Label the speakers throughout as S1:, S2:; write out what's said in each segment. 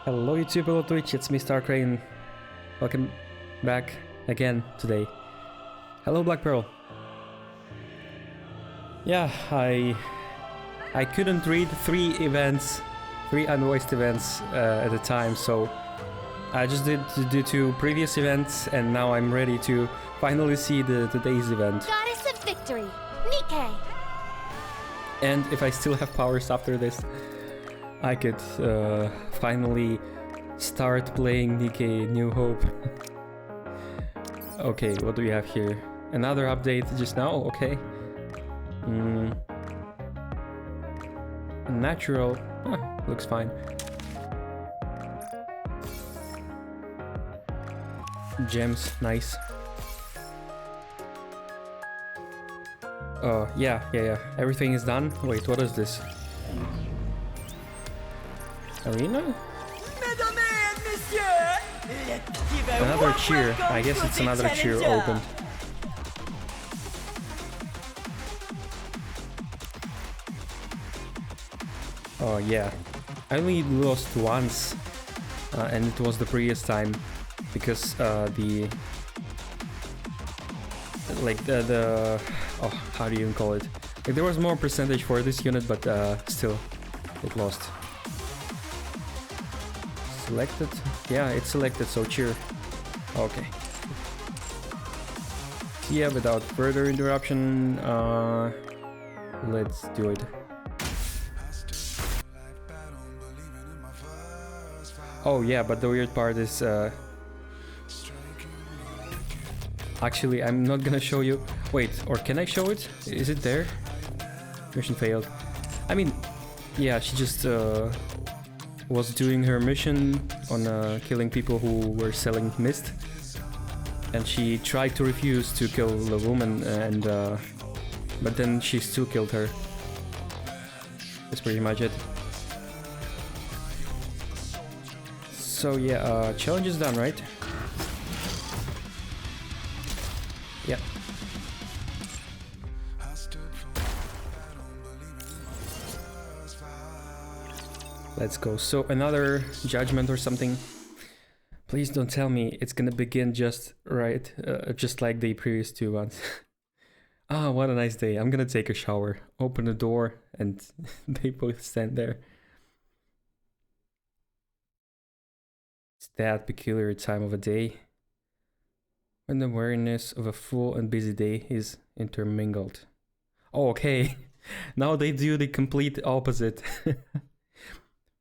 S1: Hello YouTube, hello Twitch, it's me Starcrane. Welcome back again today. Hello Black Pearl. Yeah, I couldn't read three unvoiced events at a time, so I just did the two previous events, and now I'm ready to finally see the today's event.
S2: Goddess of Victory, Nike.
S1: And if I still have powers after this, I could finally start playing Nike New Hope. Okay, what do we have here? Another update just now, okay. Natural, looks fine. Gems, nice. Oh, yeah, everything is done. Wait, what is this? Arena? Another cheer. I guess it's another cheer opened. Oh yeah. I only lost once, and it was the previous time, because the how do you even call it? Like, there was more percentage for this unit, but still, it lost. Selected? Yeah, it's selected, so cheer. Okay. Yeah, without further interruption, let's do it. Oh yeah, but the weird part is, actually, I'm not gonna show you. Wait, or can I show it? Is it there? Mission failed. I mean, yeah, she just was doing her mission on killing people who were selling mist, and she tried to refuse to kill the woman, and but then she still killed her. That's pretty much it. So yeah, challenge is done, right? Yeah. Let's go. So another judgment or something. Please don't tell me it's gonna begin just right, just like the previous two ones. Ah, what a nice day. I'm gonna take a shower, open the door, and they both stand there. It's that peculiar time of a day when the weariness of a full and busy day is intermingled. Oh, okay. Now they do the complete opposite.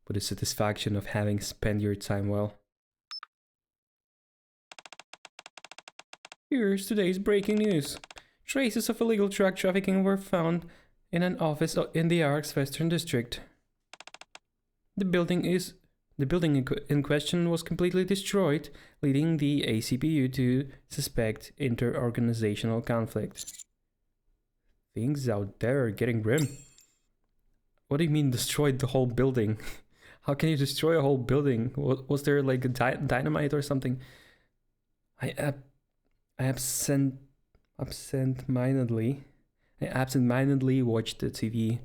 S1: But the satisfaction of having spent your time well. Here's today's breaking news. Traces of illegal drug trafficking were found in an office in the Ark's Western District. The building in question was completely destroyed, leading the ACPU to suspect inter-organizational conflict. Things out there are getting grim. What do you mean destroyed the whole building? How can you destroy a whole building? Was there like a dynamite or something? I absent-mindedly watched the TV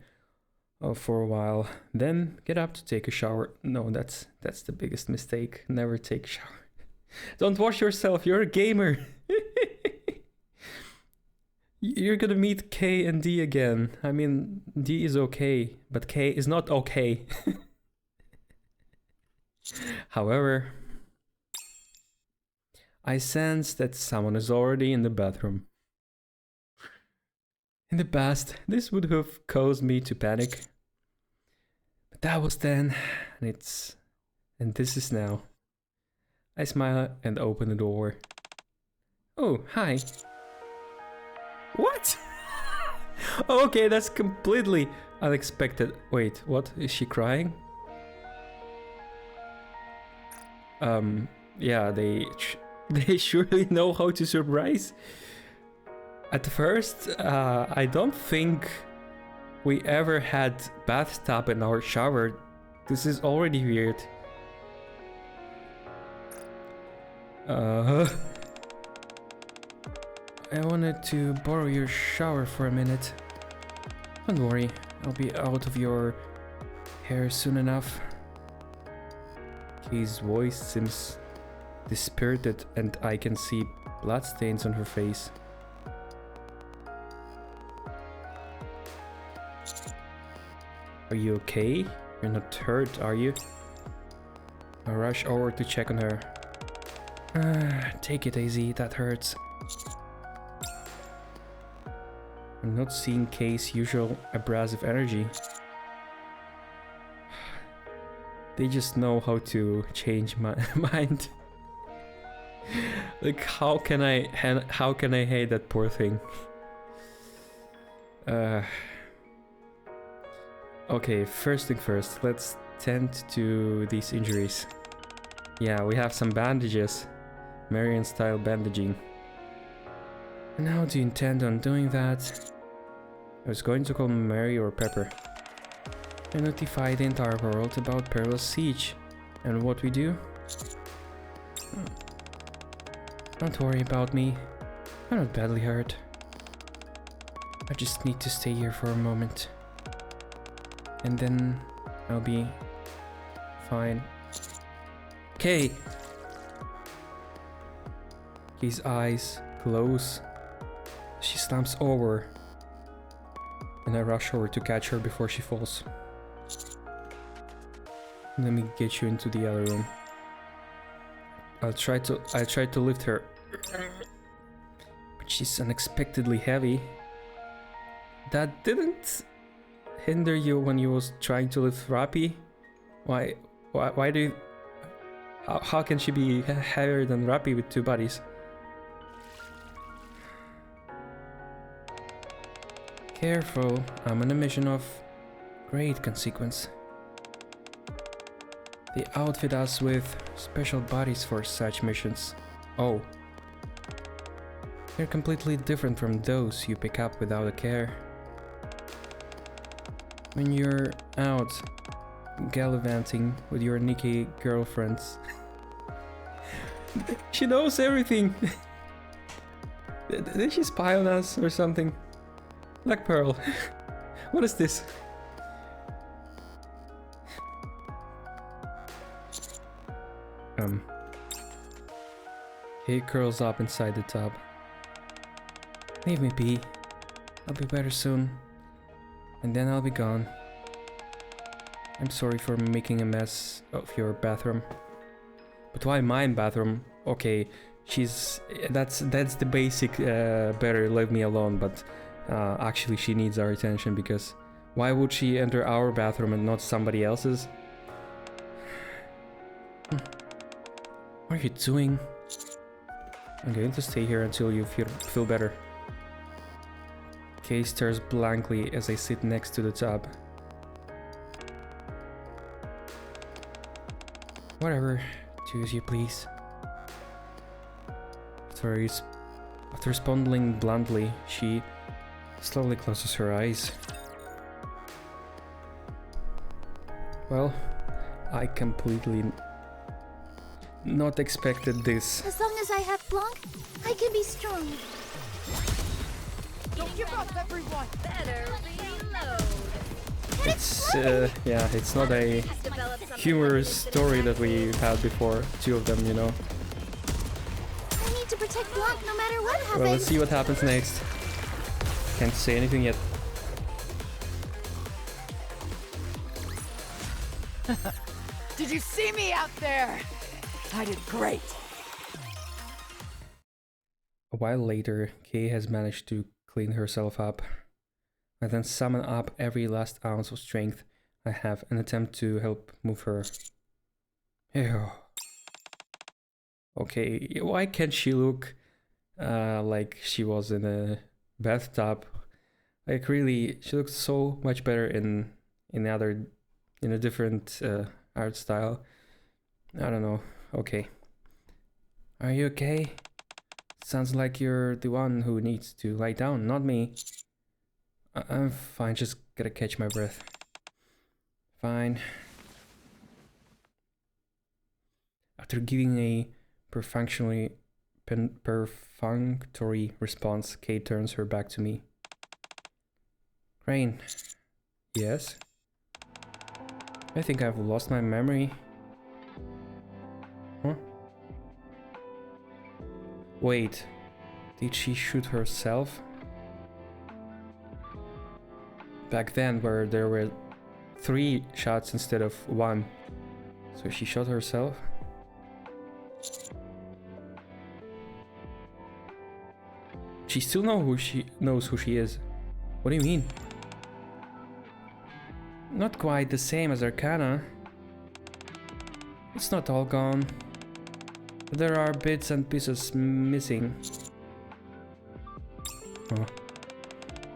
S1: for a while, then get up to take a shower. No, that's the biggest mistake. Never take a shower. Don't wash yourself, you're a gamer. You're gonna meet K and D again. I mean, D is okay, but K is not okay. However, I sense that someone is already in the bathroom. In the past, this would have caused me to panic. But that was then, and this is now. I smile and open the door. Oh, hi. What? Okay, that's completely unexpected. Wait, what? Is she crying? Yeah, they surely know how to surprise. At first, I don't think we ever had bathtub in our shower. This is already weird. I wanted to borrow your shower for a minute. Don't worry, I'll be out of your hair soon enough. His voice seems dispirited and I can see bloodstains on her face. Are you okay? You're not hurt, are you? I rush over to check on her. Take it easy, that hurts. I'm not seeing Kay's usual abrasive energy. They just know how to change my mind. Like, how can I hate that poor thing? Okay, first thing first, let's tend to these injuries. Yeah, we have some bandages. Marian style bandaging. And how do you intend on doing that? I was going to call Mary or Pepper. I notify the entire world about perilous siege. And what we do? Don't worry about me. I'm not badly hurt. I just need to stay here for a moment. And then I'll be fine. Okay. His eyes close. She slumps over. And I rush over to catch her before she falls. Let me get you into the other room. I try to lift her. But she's unexpectedly heavy. That didn't hinder you when you was trying to lift Rappy? Why do you... How can she be heavier than Rappy with two bodies? Careful, I'm on a mission of great consequence. They outfit us with special bodies for such missions. Oh. They're completely different from those you pick up without a care. When you're out gallivanting with your Nikki girlfriends. She knows everything! Did she spy on us or something? Black Pearl. What is this? He curls up inside the tub. Leave me be. I'll be better soon. And then I'll be gone. I'm sorry for making a mess of your bathroom. But why mine bathroom? Okay, that's the basic better leave me alone, but actually she needs our attention, because why would she enter our bathroom and not somebody else's? What are you doing? I'm going to stay here until you feel better. Kay stares blankly as I sit next to the tub. Whatever, do as you please. After responding bluntly, she slowly closes her eyes. Well, I completely not expected this.
S2: As long as I have Blanc, I can be strong.
S3: Don't give up, everyone! Better reload!
S1: It's, yeah, it's not a humorous story that we had before, two of them, you know.
S2: I need to protect Blanc no matter what happens.
S1: Well, let's see what happens next. Can't say anything yet.
S3: Did you see me out there? I did great.
S1: A while later, Kay has managed to clean herself up. I then summon up every last ounce of strength I have and attempt to help move her. Ew. Okay, why can't she look like she was in a bathtub? Like really, she looks so much better in a different art style. I don't know. Okay. Are you okay? Sounds like you're the one who needs to lie down, not me. I'm fine, just gotta catch my breath. Fine. After giving a perfunctory response, Kate turns her back to me. Crane. Yes? I think I've lost my memory. Huh? Wait. Did she shoot herself? Back then, where there were 3 shots instead of 1. So she shot herself? She still knows who she is. What do you mean? Not quite the same as Arcana. It's not all gone. But there are bits and pieces missing. Oh.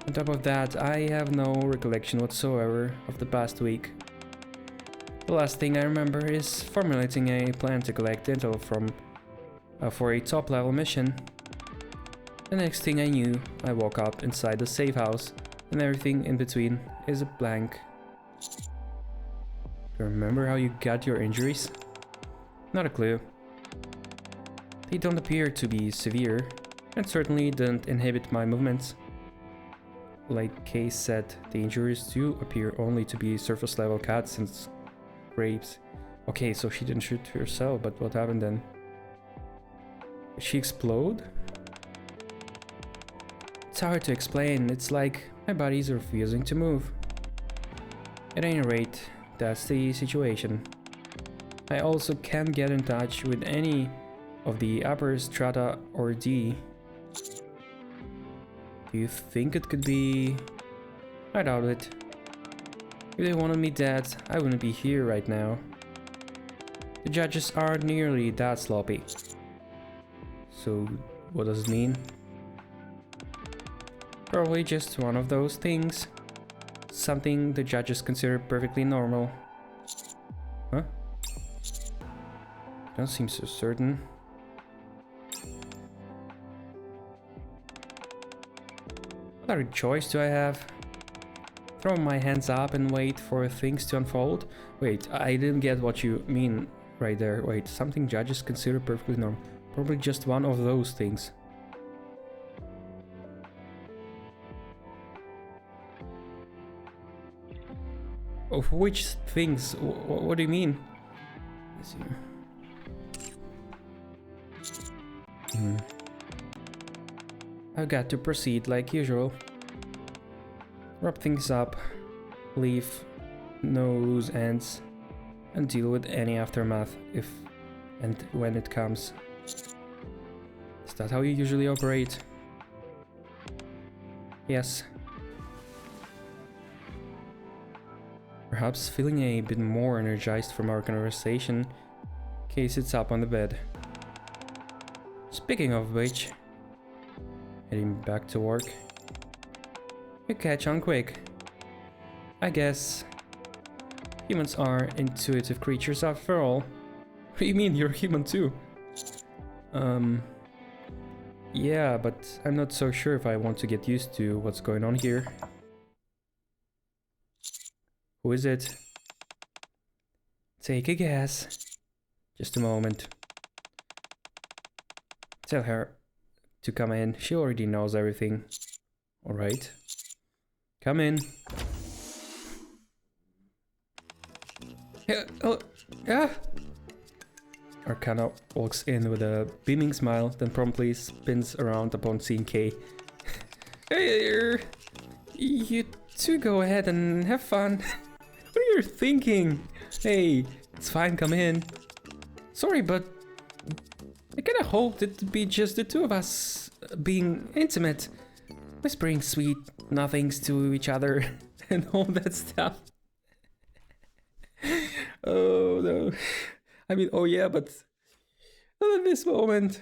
S1: On top of that, I have no recollection whatsoever of the past week. The last thing I remember is formulating a plan to collect intel for a top-level mission. The next thing I knew, I woke up inside the safe house, and everything in between is a blank. Do you remember how you got your injuries? Not a clue. They don't appear to be severe, and certainly don't inhibit my movements. Like Kay said, the injuries do appear only to be surface-level cuts and scrapes. Okay, so she didn't shoot herself, but what happened then? Did she explode? It's hard to explain, it's like my body's refusing to move. At any rate, that's the situation. I also can't get in touch with any of the upper strata or D. Do you think it could be... I doubt it. If they wanted me dead, I wouldn't be here right now. The judges aren't nearly that sloppy. So, what does it mean? Probably just one of those things. Something the judges consider perfectly normal. Huh? Don't seem so certain. What other choice do I have? Throw my hands up and wait for things to unfold? Wait, I didn't get what you mean right there. Wait, something judges consider perfectly normal. Probably just one of those things. Of which things? What do you mean? Let's see. I've got to proceed like usual. Wrap things up, leave no loose ends, and deal with any aftermath if and when it comes. Is that how you usually operate? Yes. Perhaps feeling a bit more energized from our conversation, Kay sits up on the bed. Speaking of which, heading back to work. You catch on quick. I guess humans are intuitive creatures after all. What do you mean, you're human too? Yeah, but I'm not so sure if I want to get used to what's going on here. Who is it? Take a guess. Just a moment. Tell her to come in. She already knows everything. Alright. Come in. Yeah, oh, yeah. Arcana walks in with a beaming smile, then promptly spins around upon seeing Kay. Hey, you two go ahead and have fun. What are you thinking? Hey, it's fine, come in. Sorry, but I kinda hoped it'd be just the two of us being intimate, whispering sweet nothings to each other and all that stuff. Oh no. I mean, oh yeah, but not at this moment.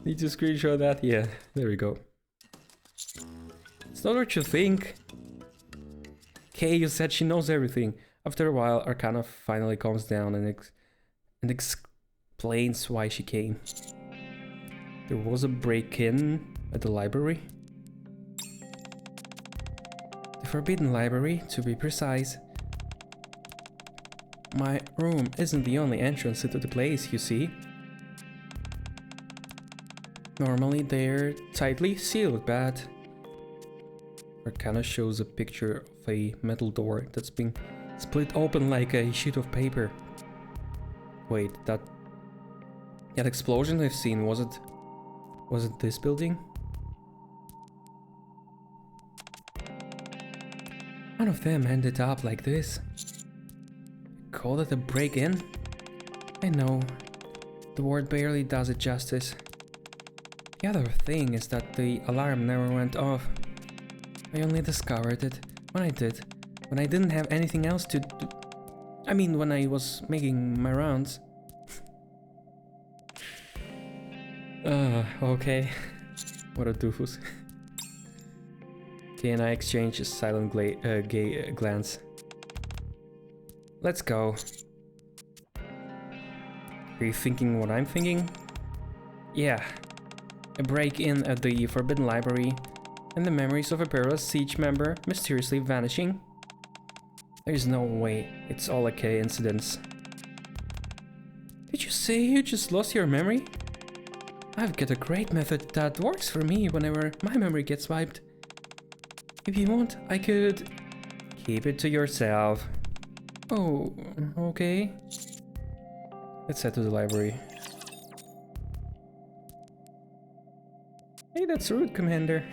S1: Need to screenshot that? Yeah, there we go. It's not what you think. Kay, you said she knows everything. After a while, Arcana finally calms down and explains why she came. There was a break-in at the library. The Forbidden Library, to be precise. My room isn't the only entrance into the place, you see. Normally they're tightly sealed, but Arcana shows a picture of a metal door that's been split open like a sheet of paper. Wait, that explosion I've seen, was it this building? None of them ended up like this. Call it a break-in? I know, the word barely does it justice. The other thing is that the alarm never went off. I only discovered it when I didn't have anything else to do. I mean, when I was making my rounds. Okay. What a doofus. Kay and I exchange a silent glance. Let's go. Are you thinking what I'm thinking? Yeah. A break-in at the Forbidden Library, and the memories of a perilous siege member mysteriously vanishing. There's no way it's all a coincidence. Did you say you just lost your memory? I've got a great method that works for me whenever my memory gets wiped. If you want, I could... Keep it to yourself. Oh, okay. Let's head to the library. Hey, that's rude, Commander.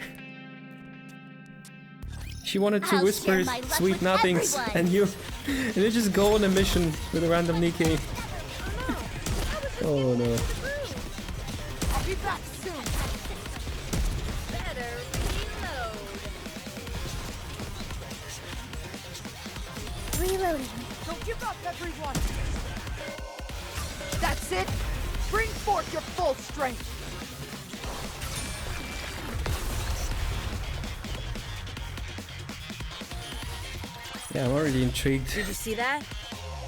S1: She wanted to whisper sweet nothings, and you just go on a mission with a random Nikkei. Oh no.
S3: I'll be back soon.
S2: Better reload. Reloading.
S3: Don't give up, everyone. That's it. Bring forth your full strength.
S1: Yeah, I'm already intrigued.
S4: Did you see that?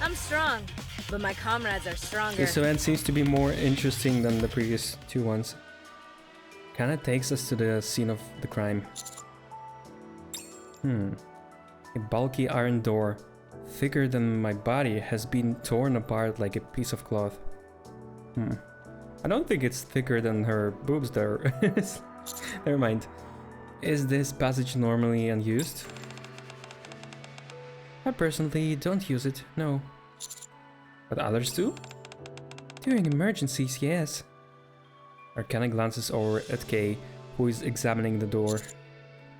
S4: I'm strong, but my comrades are stronger.
S1: This event seems to be more interesting than the previous two ones. Kinda takes us to the scene of the crime. A bulky iron door, thicker than my body, has been torn apart like a piece of cloth. I don't think it's thicker than her boobs there. Never mind. Is this passage normally unused? I personally don't use it, no. But others do? During emergencies, yes. Arcana glances over at Kay, who is examining the door.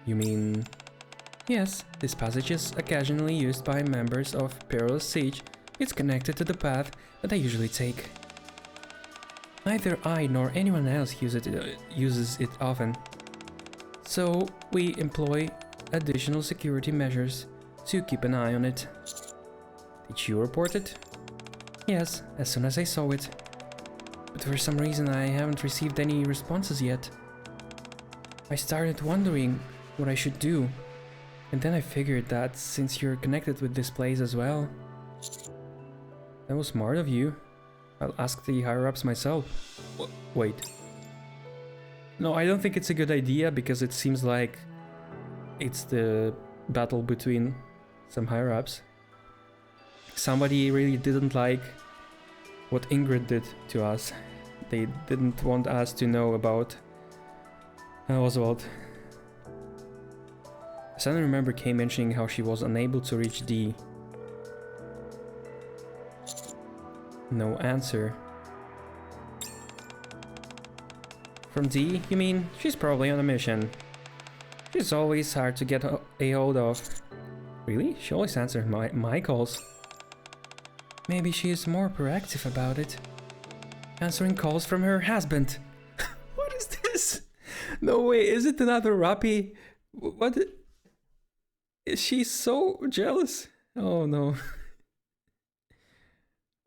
S1: You mean... Yes, this passage is occasionally used by members of Perilous Siege. It's connected to the path that I usually take. Neither I nor anyone else uses it often. So we employ additional security measures to keep an eye on it. Did you report it? Yes, as soon as I saw it. But for some reason I haven't received any responses yet. I started wondering what I should do. And then I figured that since you're connected with this place as well... That was smart of you. I'll ask the higher-ups myself. Wait. No, I don't think it's a good idea because it seems like it's the battle between some higher-ups. Somebody really didn't like what Ingrid did to us. They didn't want us to know about Oswald. I suddenly remember Kay mentioning how she was unable to reach D. No answer. From D, you mean? She's probably on a mission. She's always hard to get a hold of. Really? She always answers my calls. Maybe she is more proactive about it. Answering calls from her husband. What is this? No way, is it another Rappy? What? Is she so jealous? Oh no.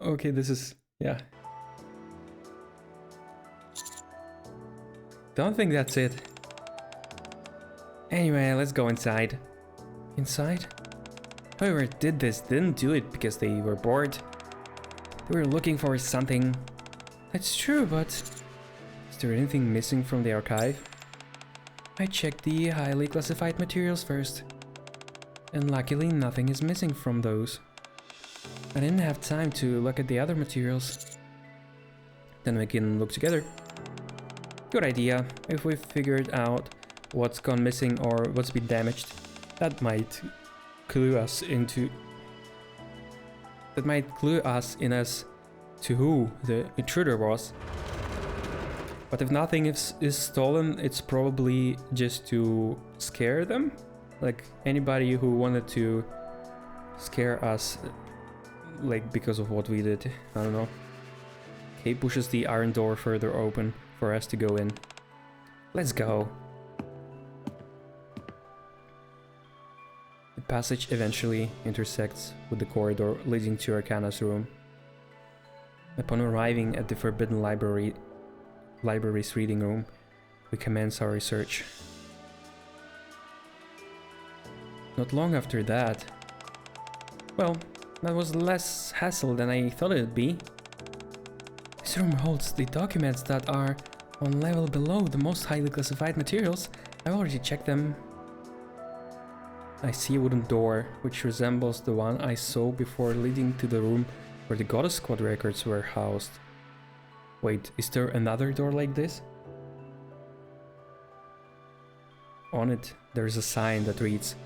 S1: Okay, this is... yeah. Don't think that's it. Anyway, let's go inside. Inside? Whoever did this didn't do it because they were bored. They were looking for something. That's true, but... Is there anything missing from the archive? I checked the highly classified materials first. And luckily nothing is missing from those. I didn't have time to look at the other materials. Then we can look together. Good idea. If we've figured out what's gone missing or what's been damaged, that might clue us into... as to who the intruder was. But if nothing is stolen, it's probably just to scare them. Like anybody who wanted to scare us, like because of what we did. I don't know. Kay pushes the iron door further open for us to go in. Let's go. The passage eventually intersects with the corridor leading to Arcana's room. Upon arriving at the Forbidden Library's reading room, we commence our research. Not long after that... Well, that was less hassle than I thought it'd be. This room holds the documents that are on level below the most highly classified materials. I've already checked them. I see a wooden door, which resembles the one I saw before leading to the room where the Goddess Squad records were housed. Wait, is there another door like this? On it, there's a sign that reads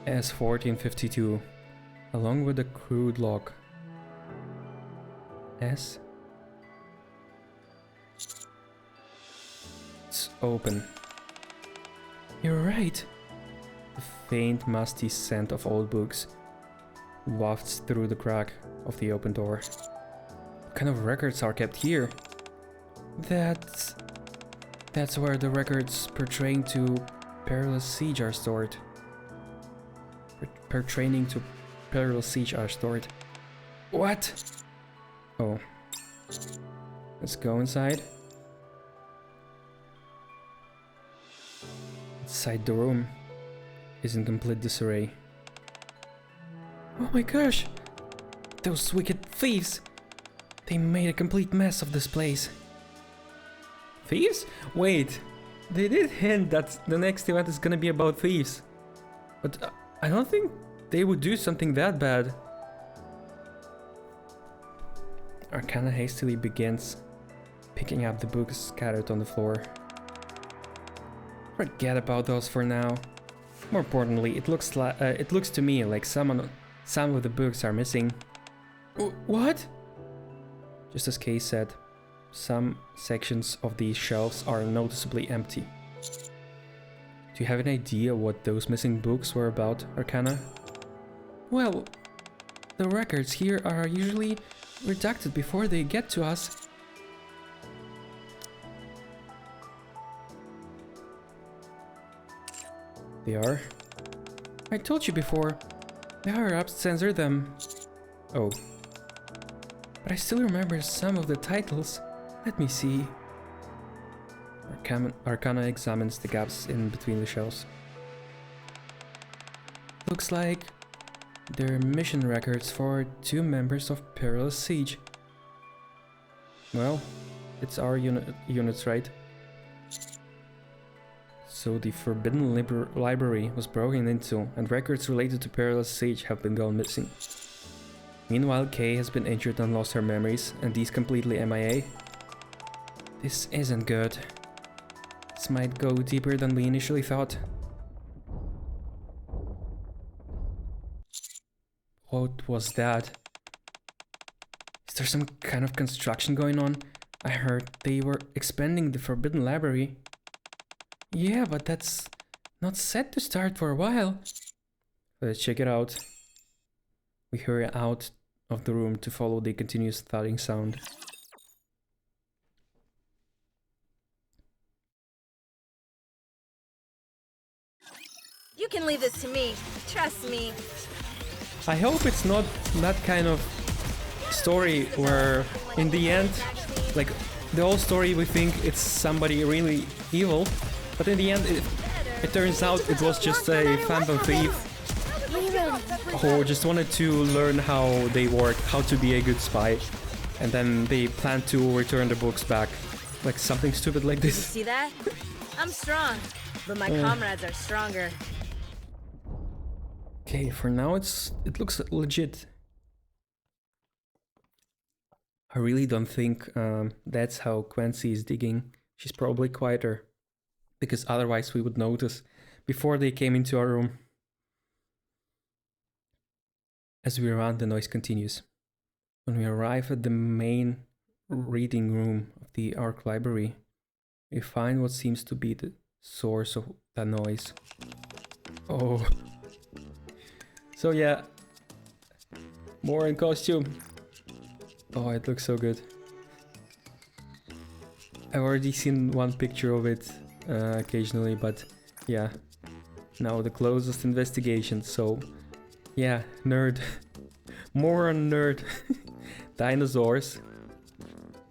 S1: S1452, along with a crude lock. S? It's open. You're right. The faint, musty scent of old books wafts through the crack of the open door. What kind of records are kept here? That's where the records pertaining to Perilous Siege are stored. Pertaining to Perilous Siege are stored. What? Oh. Let's go inside. Inside the room is in complete disarray. Oh my gosh! Those wicked thieves! They made a complete mess of this place. Thieves? Wait, they did hint that the next event is gonna be about thieves. But I don't think they would do something that bad. Arcana hastily begins picking up the books scattered on the floor. Forget about those for now. More importantly, it looks to me like some of the books are missing. What? Just as Kay said, Some sections of these shelves are noticeably empty. Do you have an idea what those missing books were about, Arcana? Well, the records here are usually redacted before they get to us. They are? I told you before. The higher-ups censor them. Oh. But I still remember some of the titles. Let me see. Arcana examines the gaps in between the shelves. Looks like they're mission records for 2 members of Perilous Siege. Well, it's our units, right? So the Forbidden Library was broken into, and records related to Perilous Siege have been gone missing. Meanwhile, Kay has been injured and lost her memories, and Dee's completely MIA. This isn't good. This might go deeper than we initially thought. What was that? Is there some kind of construction going on? I heard they were expanding the Forbidden Library. Yeah, but that's not set to start for a while. Let's check it out. We hurry out of the room to follow the continuous thudding sound.
S4: You can leave this to me. Trust me.
S1: I hope it's not that kind of story where in the end, like the whole story we think it's somebody really evil, but in the end it turns out it was just a phantom thief who just wanted to learn how they work, how to be a good spy, and then they plan to return the books back. Like something stupid like
S4: You
S1: this.
S4: see that? I'm strong, but my comrades are stronger.
S1: Okay, for now it looks legit. I really don't think that's how Quincy is digging. She's probably quieter, because otherwise we would notice before they came into our room. As we run, the noise continues. When we arrive at the main reading room of the Ark Library, we find what seems to be the source of that noise. Oh. So yeah, more in costume. Oh, it looks so good. I've already seen one picture of it occasionally, but yeah. Now the closest investigation, so yeah, nerd. More on nerd. Dinosaurs.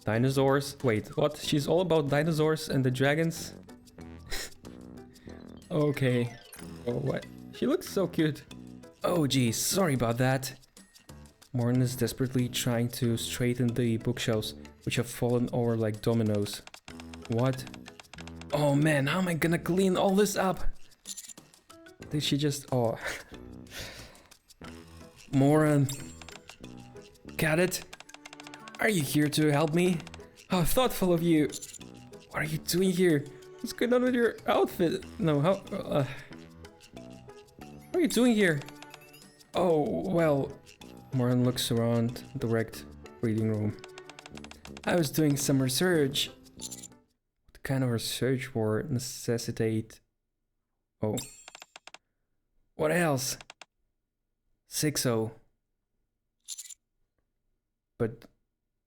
S1: Dinosaurs? Wait, what? She's all about dinosaurs and the dragons? Okay. Oh, what? She looks so cute. Oh geez, sorry about that. Morn is desperately trying to straighten the bookshelves, which have fallen over like dominoes. What? Oh man, how am I gonna clean all this up? Did she just... oh. Moran. Got it? Are you here to help me? How thoughtful of you. What are you doing here? What's going on with your outfit? No, how... what are you doing here? Oh, well... Moran looks around the wrecked reading room. I was doing some research. What kind of research would necessitate... oh. What else? 6-0. But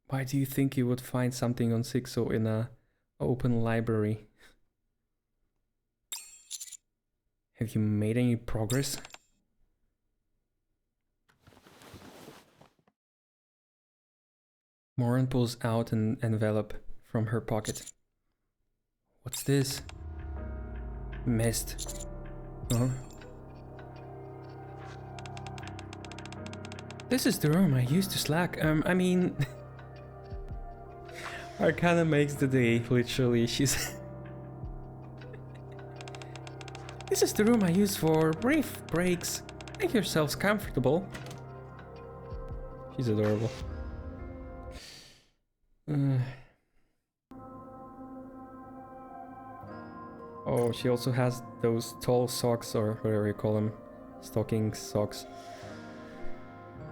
S1: why do you think you would find something on 6-0 in a open library? Have you made any progress? Moran pulls out an envelope from her pocket. What's this? Mist. Huh? This is the room I used to slack. I mean... Arcana makes the day, literally. She's... This is the room I use for brief breaks. Make yourselves comfortable. She's adorable. Oh, she also has those tall socks, or whatever you call them. Stocking socks.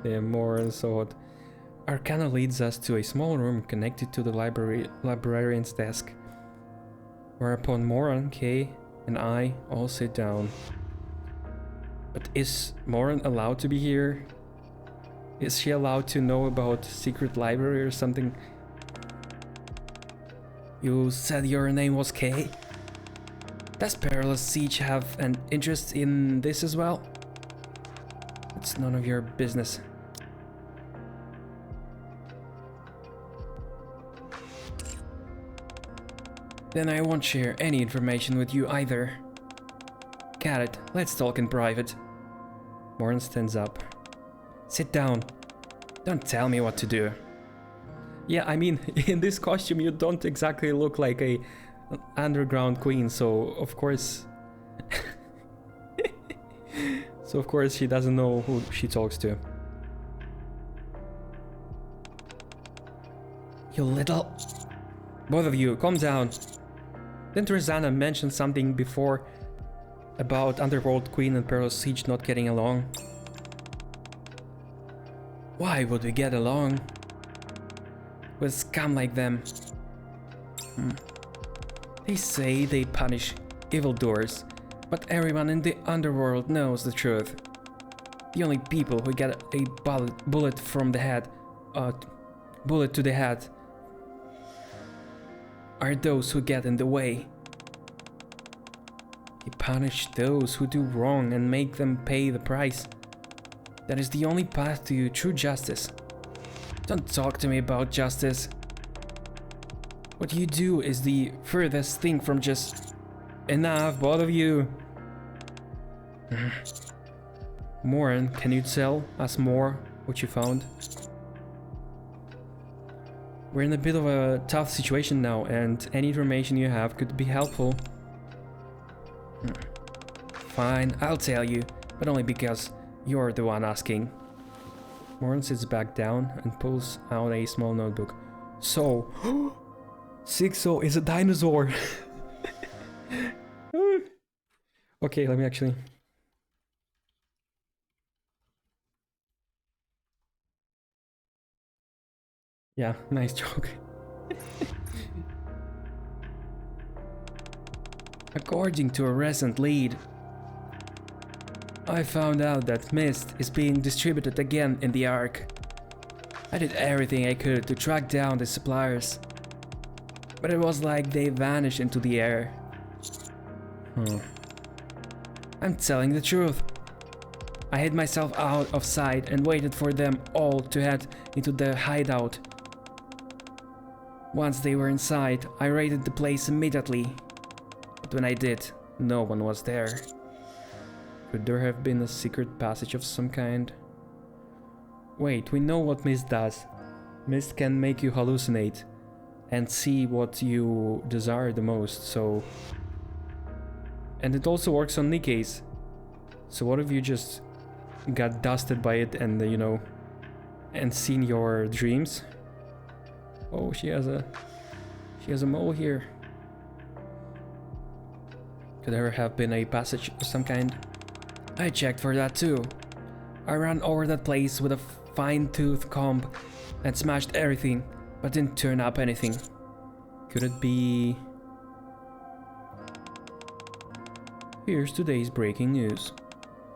S1: They're more and so hot. Arcana leads us to a small room connected to the librarian's desk, whereupon Moran, Kay, and I all sit down. But is Moran allowed to be here? Is she allowed to know about secret library or something? You said your name was Kay? Does Perilous Siege have an interest in this as well? It's none of your business. Then I won't share any information with you either. Got it, let's talk in private. Moran stands up. Sit down. Don't tell me what to do. Yeah, I mean, in this costume you don't exactly look like a underground queen, so of course... so of course she doesn't know who she talks to. You little... Both of you, calm down. Didn't Rosanna mention something before about Underworld Queen and Perilous Siege not getting along? Why would we get along with scum like them? They say they punish evildoers, but everyone in the underworld knows the truth. The only people who get a bullet from the head, bullet to the head, are those who get in the way. They punish those who do wrong and make them pay the price. That is the only path to true justice. Don't talk to me about justice. What you do is the furthest thing from just... Enough, both of you! Moran, can you tell us more what you found? We're in a bit of a tough situation now, and any information you have could be helpful. Fine, I'll tell you, but only because you're the one asking. Moran sits back down and pulls out a small notebook. So, Sixo is a dinosaur! Okay, let me actually... Yeah, nice joke. According to a recent lead, I found out that mist is being distributed again in the Ark. I did everything I could to track down the suppliers, but it was like they vanished into the air. I'm telling the truth. I hid myself out of sight and waited for them all to head into the hideout. Once they were inside, I raided the place immediately. But when I did, no one was there. Could there have been a secret passage of some kind? Wait, we know what mist does. Mist can make you hallucinate and see what you desire the most, so... And it also works on Nikke's. So what if you just got dusted by it and, you know, and seen your dreams? Oh, she has a mole here. Could there have been a passage of some kind? I checked for that too. I ran over that place with a fine-tooth comb and smashed everything, but didn't turn up anything. Could it be... Here's today's breaking news.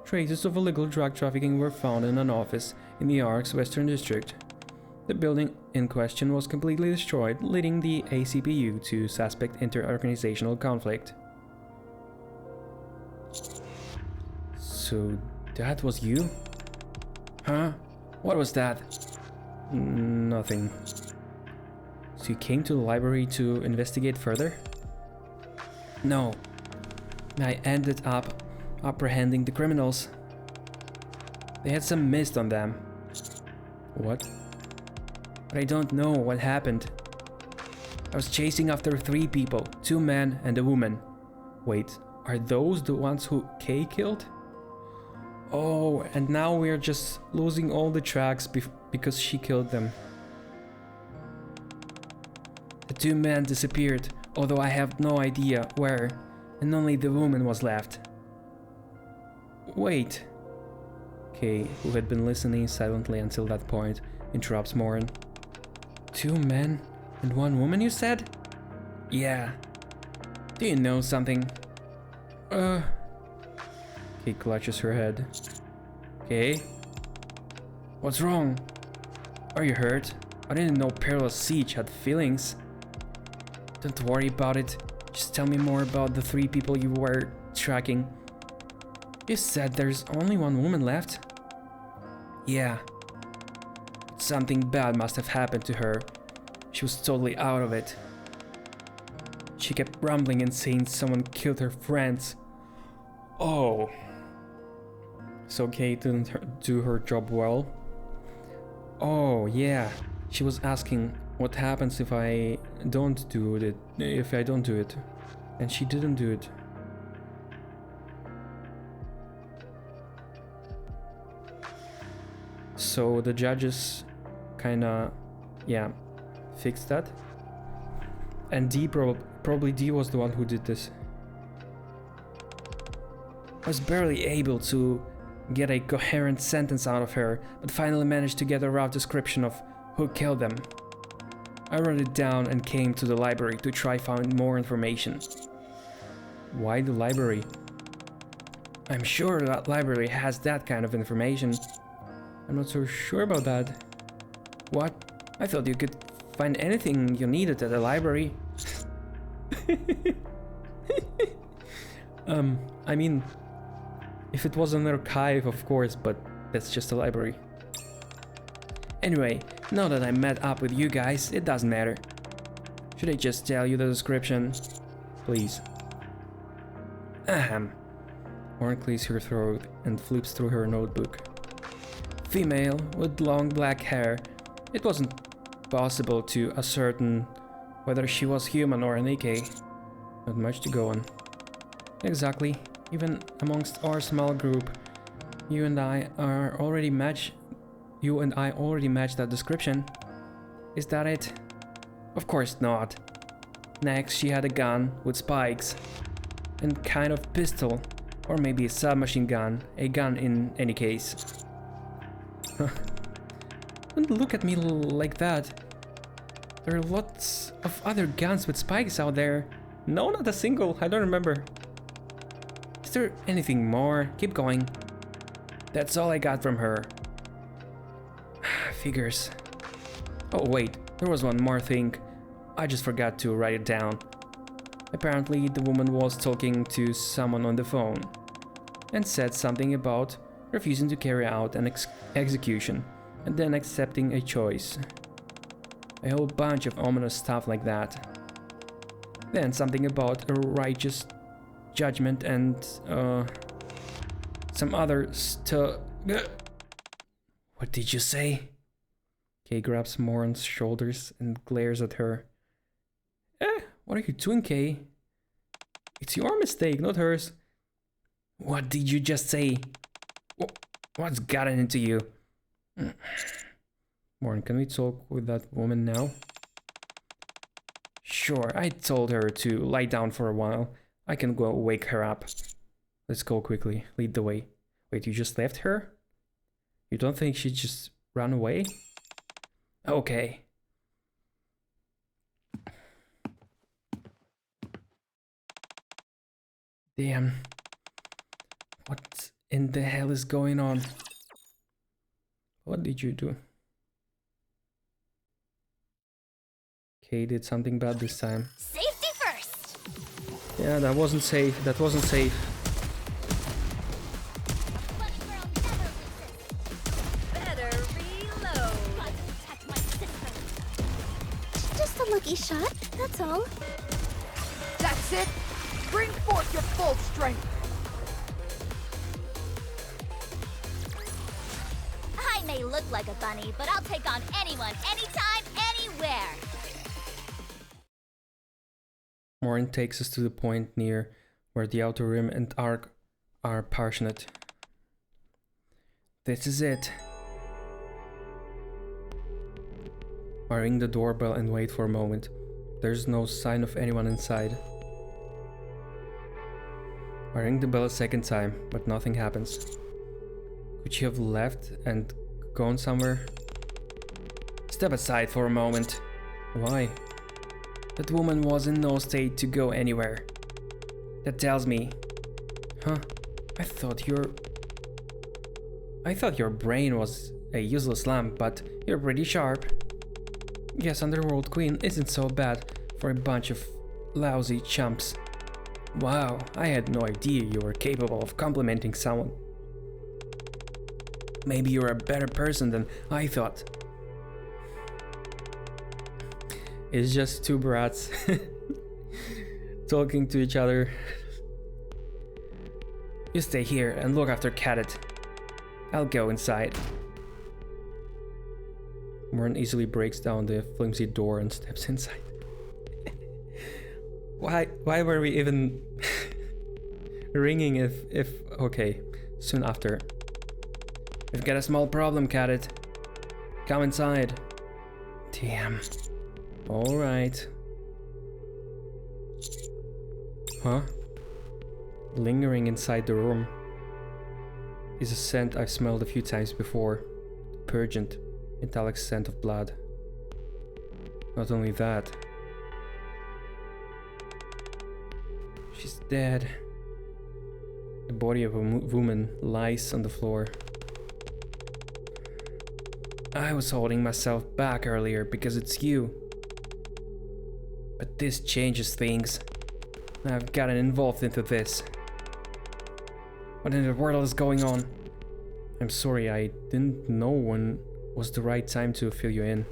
S1: Traces of illegal drug trafficking were found in an office in the Ark's Western District. The building in question was completely destroyed, leading the ACPU to suspect inter-organizational conflict. So that was you? Huh? What was that? Nothing. So you came to the library to investigate further? No. I ended up apprehending the criminals. They had some mist on them. What? But I don't know what happened. I was chasing after 3 people, 2 men and a woman. Wait, are those the ones who Kay killed? Oh, and now we're just losing all the tracks because she killed them. The 2 men disappeared, although I have no idea where, and only the woman was left. Wait. Kay, who had been listening silently until that point, interrupts Morin. 2 men and 1 woman, you said? Yeah. Do you know something? Kay clutches her head. Okay. What's wrong? Are you hurt? I didn't know Perilous Siege had feelings. Don't worry about it. Just tell me more about the 3 people you were tracking. You said there's only 1 woman left? Yeah. Something bad must have happened to her. She was totally out of it. She kept rumbling and saying someone killed her friends. Oh. So Kay didn't do her job well? Oh, yeah. She was asking what happens if I don't do it. And she didn't do it. So the judges kinda, yeah, fixed that. And D probably D was the one who did this. I was barely able to get a coherent sentence out of her, but finally managed to get a rough description of who killed them. I wrote it down and came to the library to try find more information. Why the library? I'm sure that library has that kind of information. I'm not so sure about that. What? I thought you could find anything you needed at the library. I mean, if it was an archive, of course, but that's just a library. Anyway, now that I met up with you guys, it doesn't matter. Should I just tell you the description? Please. Ahem. Warren clears her throat and flips through her notebook. Female with long black hair. It wasn't possible to ascertain whether she was human or an AK. Not much to go on. Exactly. Even amongst our small group, you and I already match that description. Is that it? Of course not. Next, she had a gun with spikes and kind of pistol, or maybe a submachine gun, a gun in any case. Don't look at me like that. There are lots of other guns with spikes out there. No, not a single. I don't remember. Is there anything more? Keep going. That's all I got from her. Figures. Oh wait, there was one more thing. I just forgot to write it down. Apparently the woman was talking to someone on the phone and said something about refusing to carry out an execution and then accepting a choice. A whole bunch of ominous stuff like that. Then something about a righteous judgment and some other stuff. What did you say? Kay grabs Morin's shoulders and glares at her. What are you doing, Kay? It's your mistake, not hers. What did you just say? What's gotten into you? Morin, can we talk with that woman now? Sure, I told her to lie down for a while. I can go wake her up. Let's go quickly. Lead the way. Wait, you just left her? You don't think she just ran away? Okay. Damn. What in the hell is going on? What did you do? Kay did something bad this time.
S2: Safety first.
S1: Yeah, that wasn't safe. That wasn't safe.
S2: Bunny girl never loses.
S4: Better reload.
S2: Got to protect my sister. Just a lucky shot, that's all.
S3: That's it? Bring forth your full strength.
S2: I may look like a bunny, but I'll take on anyone, anytime, anywhere.
S1: Morin takes us to the point near where the outer rim and arc are passionate. This is it. I ring the doorbell and wait for a moment. There's no sign of anyone inside. I ring the bell a second time, but nothing happens. Could she have left and gone somewhere? Step aside for a moment. Why? That woman was in no state to go anywhere. That tells me... Huh? I thought your brain was a useless lamp, but you're pretty sharp. Guess Underworld Queen isn't so bad for a bunch of lousy chumps. Wow, I had no idea you were capable of complimenting someone. Maybe you're a better person than I thought. It's just two brats talking to each other. You stay here and look after Cadet. I'll go inside. Moran easily breaks down the flimsy door and steps inside. Why were we even ringing if okay, soon after. We've got a small problem, Cadet. Come inside. Damn. Alright. Huh? Lingering inside the room is a scent I've smelled a few times before. Pungent, metallic scent of blood. Not only that, she's dead. The body of a woman lies on the floor. I was holding myself back earlier because it's you. But this changes things. I've gotten involved into this. What in the world is going on? I'm sorry, I didn't know when was the right time to fill you in.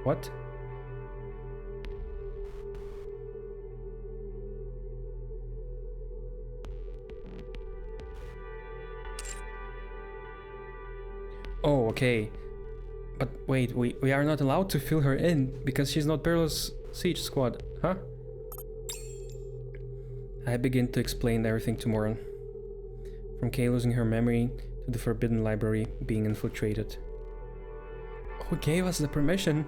S1: What? Oh, okay. But wait, we are not allowed to fill her in because she's not Perlo's siege squad, huh? I begin to explain everything to Moran. From Kay losing her memory to the Forbidden Library being infiltrated. Who gave us the permission?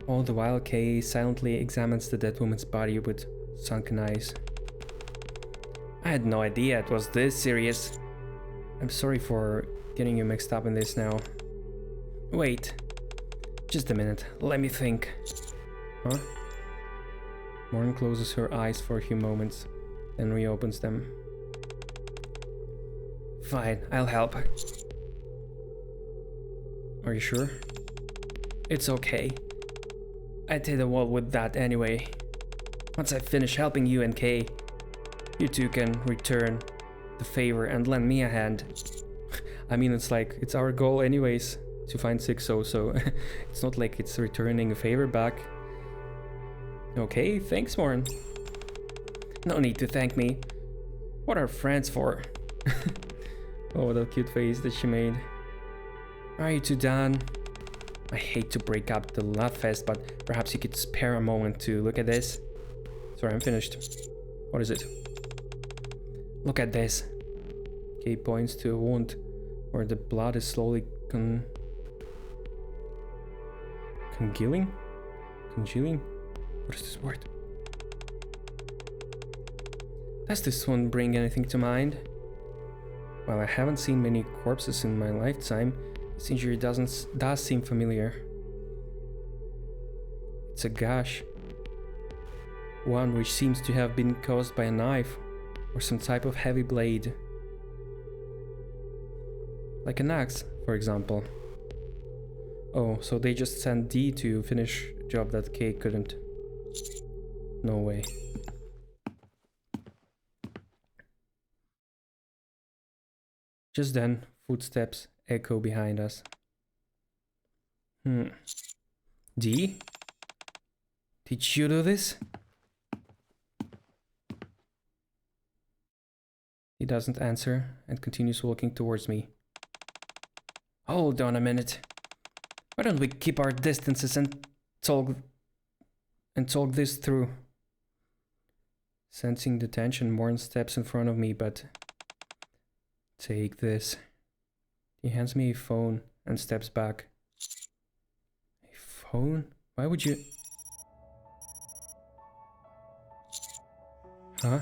S1: All the while, Kay silently examines the dead woman's body with sunken eyes. I had no idea it was this serious. I'm sorry for getting you mixed up in this now. Wait. Just a minute. Let me think. Huh? Moran closes her eyes for a few moments, then reopens them. Fine, I'll help. Are you sure? It's okay. I'd hit the wall with that anyway. Once I finish helping you and Kay, you two can return the favor and lend me a hand. I mean, it's like, it's our goal anyways, to find Sixo, so it's not like it's returning a favor back. Okay, thanks, Moran. No need to thank me. What are friends for? Oh, that cute face that she made. Are you two done? I hate to break up the love fest, but perhaps you could spare a moment to look at this. Sorry, I'm finished. What is it? Look at this. Kay points to a wound where the blood is slowly congealing? Congealing? What is this word? Does this one bring anything to mind? While I haven't seen many corpses in my lifetime, this injury does seem familiar. It's a gash. One which seems to have been caused by a knife or some type of heavy blade. Like an axe, for example. Oh, so they just sent D to finish a job that Kay couldn't. No way. Just then, footsteps echo behind us. D? Did you do this? He doesn't answer and continues walking towards me. Hold on a minute. Why don't we keep our distances and talk this through? Sensing the tension, Moran steps in front of me, but... Take this. He hands me a phone and steps back. A phone? Why would you... Huh?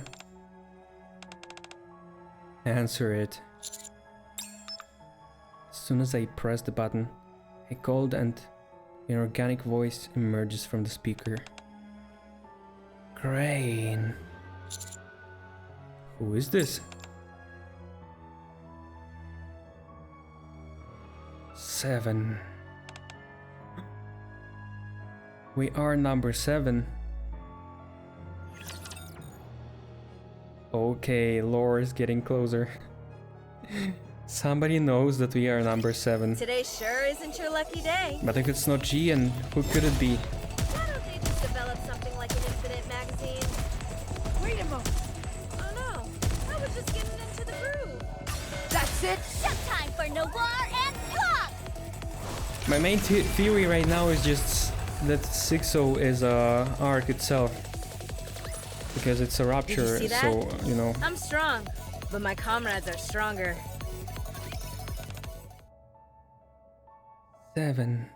S1: soon as I press the button, a cold and inorganic voice emerges from the speaker. Crane. Who is this? 7. We are number 7. Okay, lore is getting closer. Somebody knows that we are number 7.
S4: Today sure isn't your lucky day.
S1: But if it's not Gian, who could it be?
S4: Why don't they just develop something like an infinite magazine?
S3: Wait a moment.
S4: Oh no, I was just getting into the groove.
S3: That's it?
S2: Showtime for Noir and Pop!
S1: My main theory right now is just that 6-0 is a arc itself. Because it's a rupture,
S4: see that?
S1: so, you know.
S4: I'm strong, but my comrades are stronger.
S1: 7.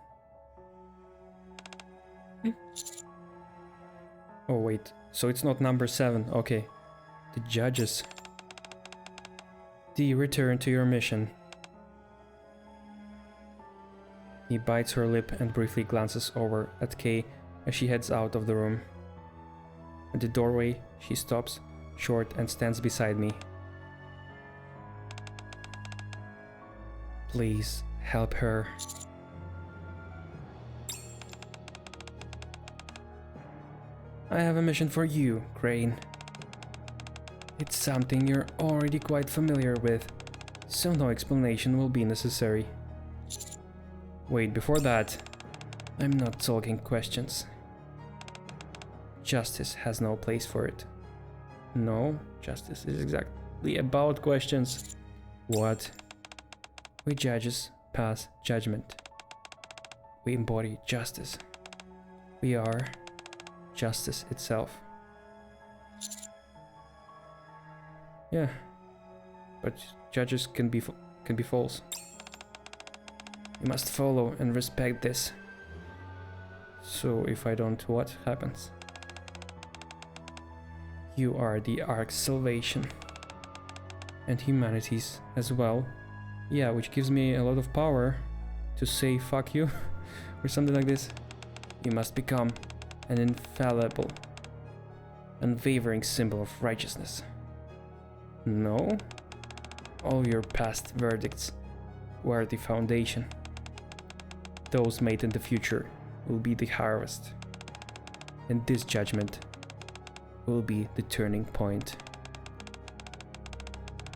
S1: Oh wait, so it's not number 7, okay. The judges. D, return to your mission. He bites her lip and briefly glances over at Kay as she heads out of the room. At the doorway, she stops short and stands beside me. Please, help her. I have a mission for you, Crane. It's something you're already quite familiar with, so no explanation will be necessary. Wait, before that, I'm not talking questions. Justice has no place for it. No, justice is exactly about questions. What? We judges pass judgment. We embody justice. We are justice itself. Yeah, but judges can be false. You must follow and respect this. So if I don't, what happens? You are the Ark's salvation. And humanity's as well. Yeah, which gives me a lot of power to say fuck you or something like this. You must become an infallible, unwavering symbol of righteousness. No? All your past verdicts were the foundation. Those made in the future will be the harvest. And this judgment will be the turning point.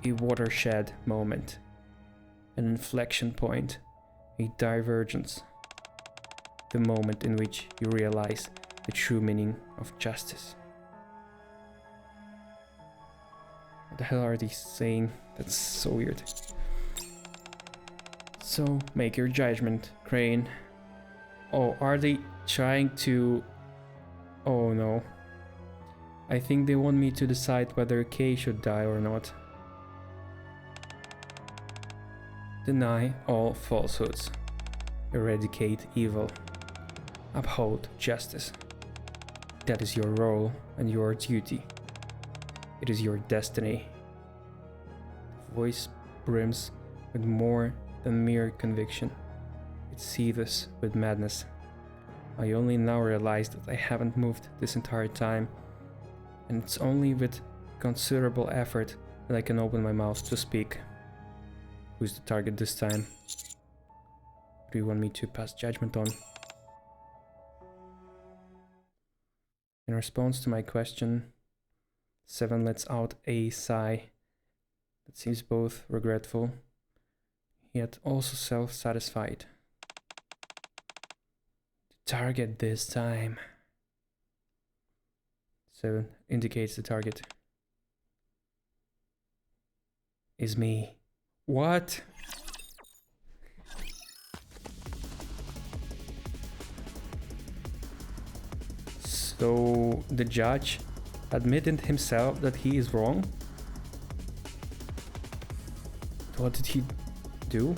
S1: A watershed moment. An inflection point. A divergence. The moment in which you realize the true meaning of justice. What the hell are they saying? That's so weird. So, make your judgment, Crane. Oh, are they trying to... Oh no. I think they want me to decide whether Kay should die or not. Deny all falsehoods. Eradicate evil. Uphold justice. That is your role and your duty. It is your destiny. The voice brims with more than mere conviction. It seethes with madness. I only now realize that I haven't moved this entire time, and it's only with considerable effort that I can open my mouth to speak. Who's the target this time? What do you want me to pass judgment on? In response to my question, 7 lets out a sigh that seems both regretful, yet also self-satisfied. The target this time. 7 indicates the target is me. What? So the judge admitted himself that he is wrong? What did he do?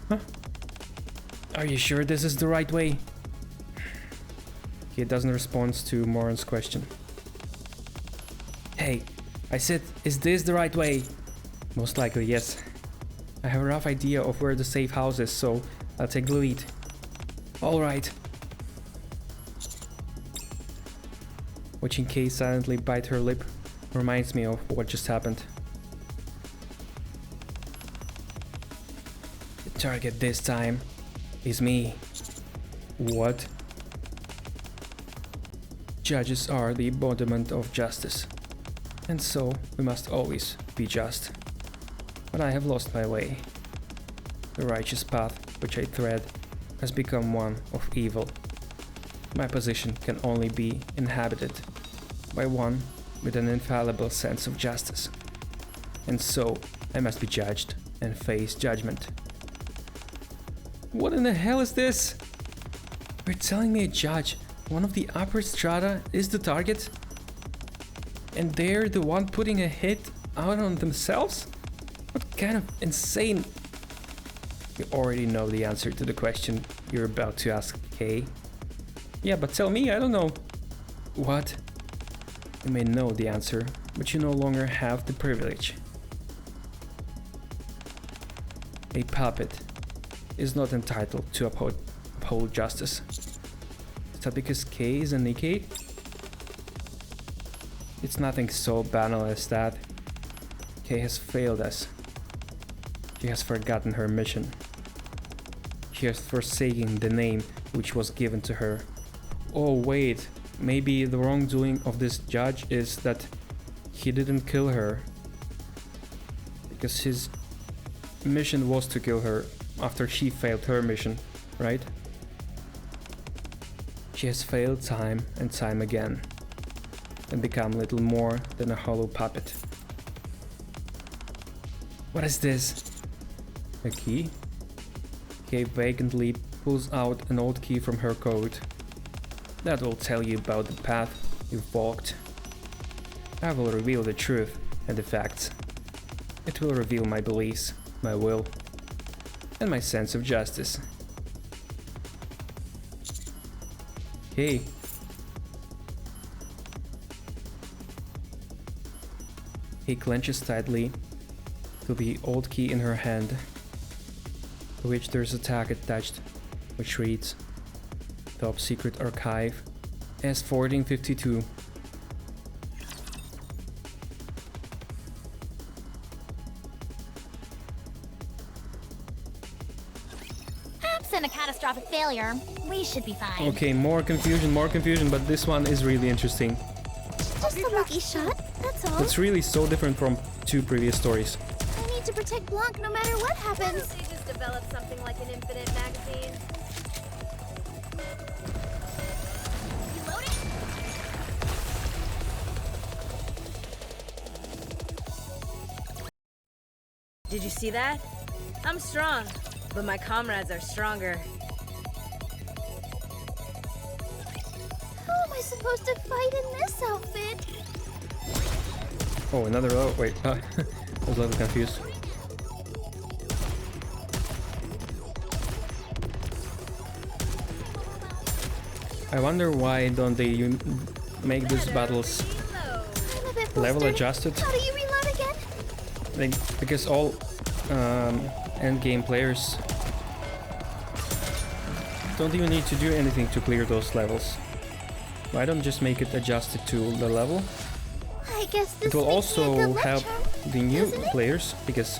S1: Huh? Are you sure this is the right way? He doesn't respond to Moran's question. Hey, I said, is this the right way? Most likely, yes. I have a rough idea of where the safe house is, so I'll take the lead. Alright. Watching Kay silently bite her lip reminds me of what just happened. The target this time is me. What? Judges are the embodiment of justice, and so we must always be just. But I have lost my way. The righteous path which I tread has become one of evil. My position can only be inhabited by one with an infallible sense of justice. And so I must be judged and face judgment. What in the hell is this? You're telling me a judge, one of the upper strata, is the target? And they're the one putting a hit out on themselves? What kind of insane... You already know the answer to the question you're about to ask, Kay. Yeah, but tell me, I don't know. What? You may know the answer, but you no longer have the privilege. A puppet is not entitled to uphold justice. Is that because Kay is a Nikkei? It's nothing so banal as that. Kay has failed us. She has forgotten her mission. She has forsaken the name which was given to her. Oh wait, maybe the wrongdoing of this judge is that he didn't kill her. Because his mission was to kill her after she failed her mission, right? She has failed time and time again and become little more than a hollow puppet. What is this? A key? Kay vacantly pulls out an old key from her coat. That will tell you about the path you've walked. I will reveal the truth and the facts. It will reveal my beliefs, my will, and my sense of justice. Hey. He clenches tightly to the old key in her hand, to which there's a tag attached, which reads Top Secret Archive S1452.
S2: Absent a catastrophic failure, we should be fine.
S1: Okay, more confusion, but this one is really interesting.
S2: Just a lucky shot, that's all.
S1: It's really so different from two previous stories.
S2: I need to protect Blanc no matter what
S4: Why
S2: happens.
S4: don't they just develop something like an infinite magazine?
S2: Reloading?
S4: Did you see that? I'm strong, but my comrades are stronger.
S2: How am I supposed to fight in this outfit?
S1: Oh, another level. Wait, I was a little confused. I wonder why don't they make these battles
S2: I'm a bit
S1: level
S2: flustered.
S1: adjusted?
S2: How do you reload again?
S1: Like, because all endgame players don't even need to do anything to clear those levels. Why don't just make it adjusted to the level?
S2: I guess this
S1: It will
S2: makes me a
S1: also
S2: good
S1: help
S2: lecture,
S1: the new
S2: doesn't it?
S1: players, because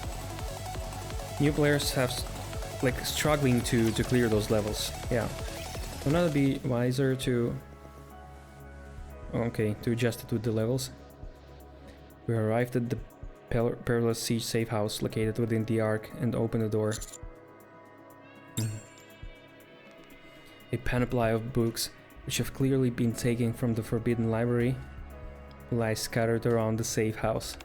S1: new players have like struggling to clear those levels. Yeah, wouldn't it be wiser to to adjust it with the levels? We arrived at the Perilous Siege safe house located within the Ark and open the door. A panoply of books, which have clearly been taken from the Forbidden Library, lie scattered around the safe house.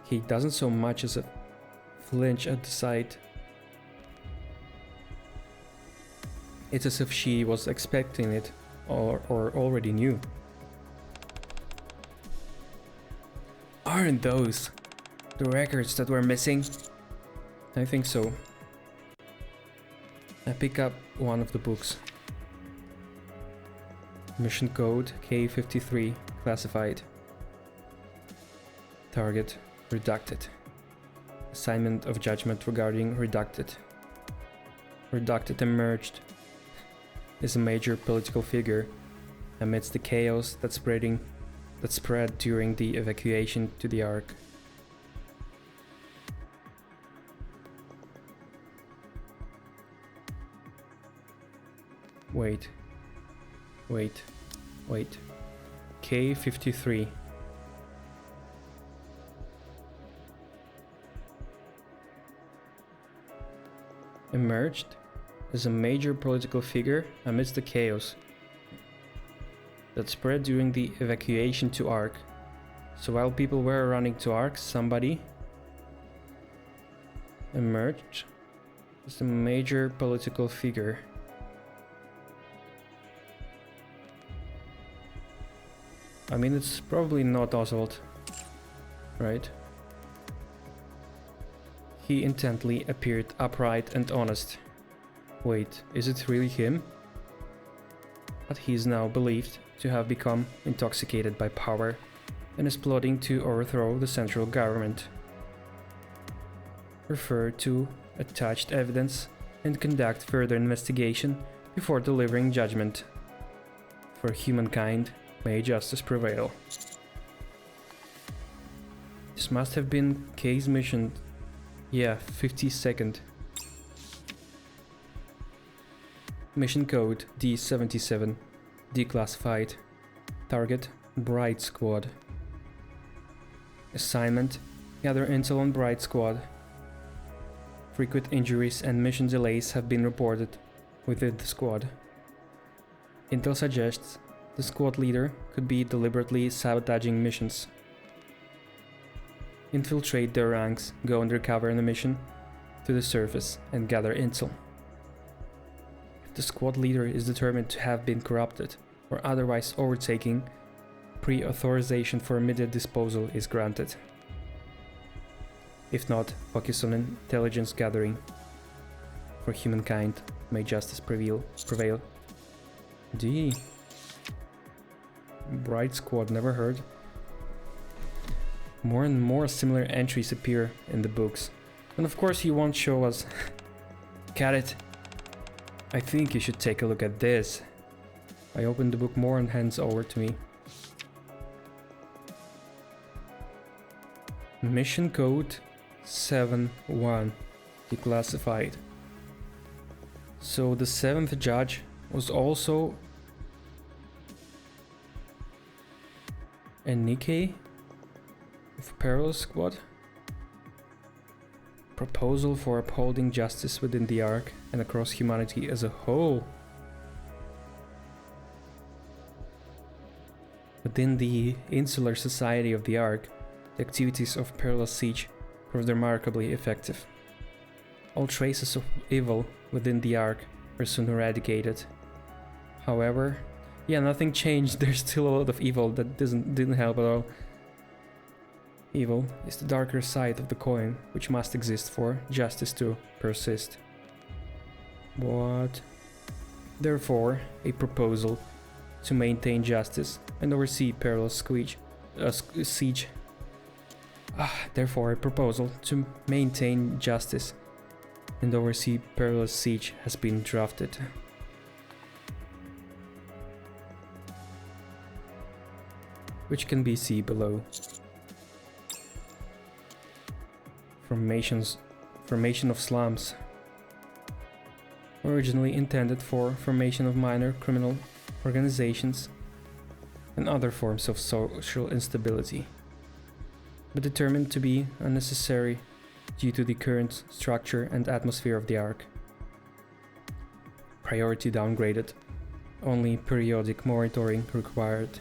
S1: He doesn't so much as a flinch at the sight. It's as if she was expecting it or already knew. Aren't those the records that were missing? I think so. I pick up one of the books. Mission code K53, classified. Target redacted. Assignment of judgment regarding redacted. Redacted emerged is a major political figure amidst the chaos that spread during the evacuation to the Ark. Wait. K-53. Emerged as a major political figure amidst the chaos that spread during the evacuation to Ark. So while people were running to Ark, somebody emerged as a major political figure. I mean, it's probably not Oswald, right? He intently appeared upright and honest. Wait, is it really him? But he is now believed to have become intoxicated by power and is plotting to overthrow the central government. Refer to attached evidence and conduct further investigation before delivering judgment. For humankind, may justice prevail. This must have been K's mission. Yeah, 52nd. Mission code D77. Declassified. Target Bright Squad. Assignment: gather intel on Bright Squad. Frequent injuries and mission delays have been reported within the squad. Intel suggests the squad leader could be deliberately sabotaging missions. Infiltrate their ranks, go undercover in a mission to the surface, and gather intel. If the squad leader is determined to have been corrupted or otherwise overtaken, pre-authorization for immediate disposal is granted. If not, focus on intelligence gathering. For humankind, may justice prevail. D. Bright Squad, never heard. More and more similar entries appear in the books. And of course he won't show us. Got it. I think you should take a look at this. I open the book more and hands over to me. Mission code 7-1. Declassified. So the 7th judge was also a Nikkei of Perilous Squad. Proposal for upholding justice within the Ark and across humanity as a whole. Within the insular society of the Ark, the activities of Perilous Siege proved remarkably effective. All traces of evil within the Ark were soon eradicated. However, yeah, nothing changed. There's still a lot of evil that didn't help at all. Evil is the darker side of the coin, which must exist for justice to persist. What? Therefore, a proposal to maintain justice and oversee Perilous Siege. Therefore, a proposal to maintain justice and oversee Perilous Siege has been drafted. Which can be seen below. Formation of slums. Originally intended for formation of minor criminal organizations and other forms of social instability, but determined to be unnecessary due to the current structure and atmosphere of the Ark. Priority downgraded. Only periodic monitoring required.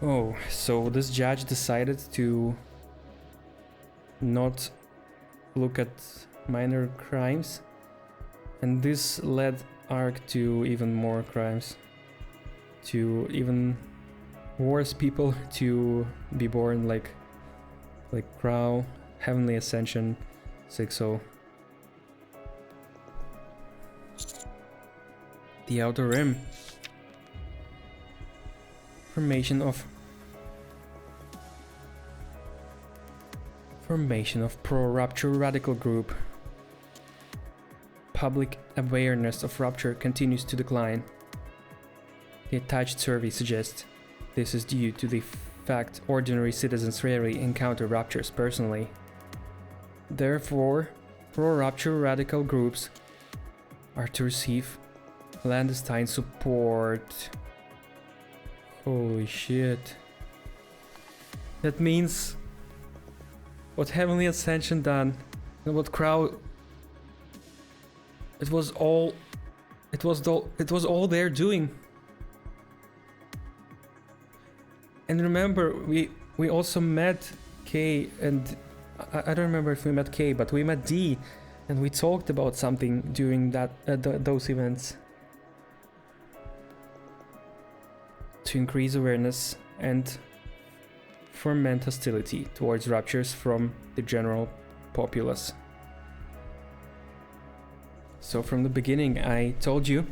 S1: Oh, so this judge decided to not look at minor crimes, and this led Ark to even more crimes, to even worse people to be born, like Crow, Heavenly Ascension, 6-0. The Outer Rim. Formation of pro-rupture radical group. Public awareness of rupture continues to decline. The attached survey suggests this is due to the fact ordinary citizens rarely encounter ruptures personally. Therefore, pro-rupture radical groups are to receive clandestine support. Holy shit. That means what Heavenly Ascension done and what Crow... It was all their doing. And remember, we also met Kay, and I don't remember if we met Kay, but we met D, and we talked about something during that those events. To increase awareness and foment hostility towards ruptures from the general populace. So from the beginning I told you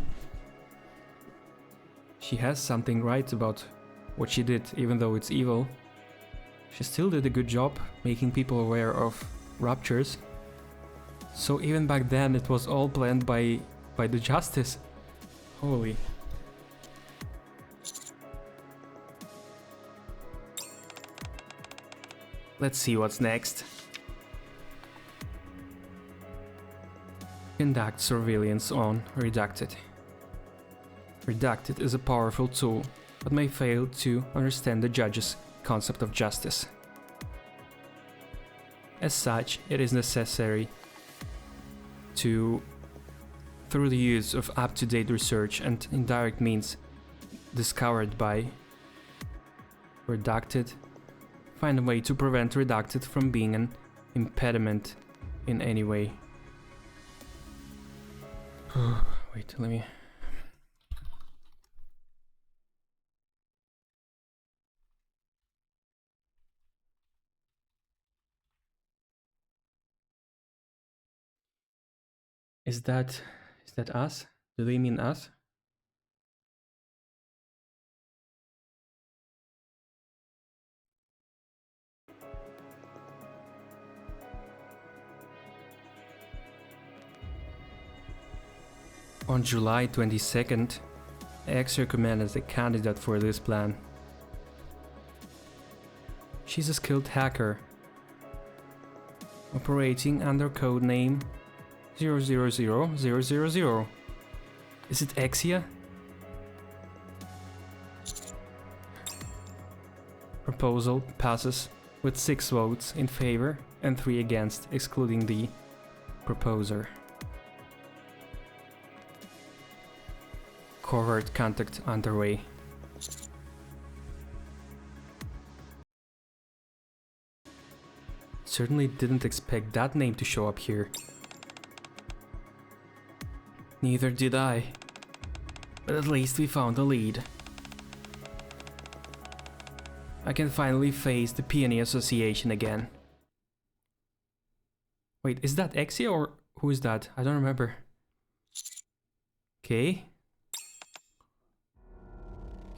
S1: she has something right about what she did, even though it's evil. She still did a good job making people aware of ruptures. So even back then it was all planned by the Justice. Holy. Let's see what's next. Conduct surveillance on Redacted. Redacted is a powerful tool, but may fail to understand the judge's concept of justice. As such, it is necessary to, through the use of up-to-date research and indirect means discovered by Redacted, find a way to prevent Redacted from being an impediment in any way. Wait, let me... Is that us? Do they mean us? On July 22nd, X recommended a candidate for this plan. She's a skilled hacker, operating under codename 000000. Is it Exia? Proposal passes with 6 votes in favor and 3 against, excluding the proposer. Covert contact underway. Certainly didn't expect that name to show up here. Neither did I. But at least we found a lead. I can finally face the Peony Association again. Wait, is that Exia or who is that? I don't remember. Okay.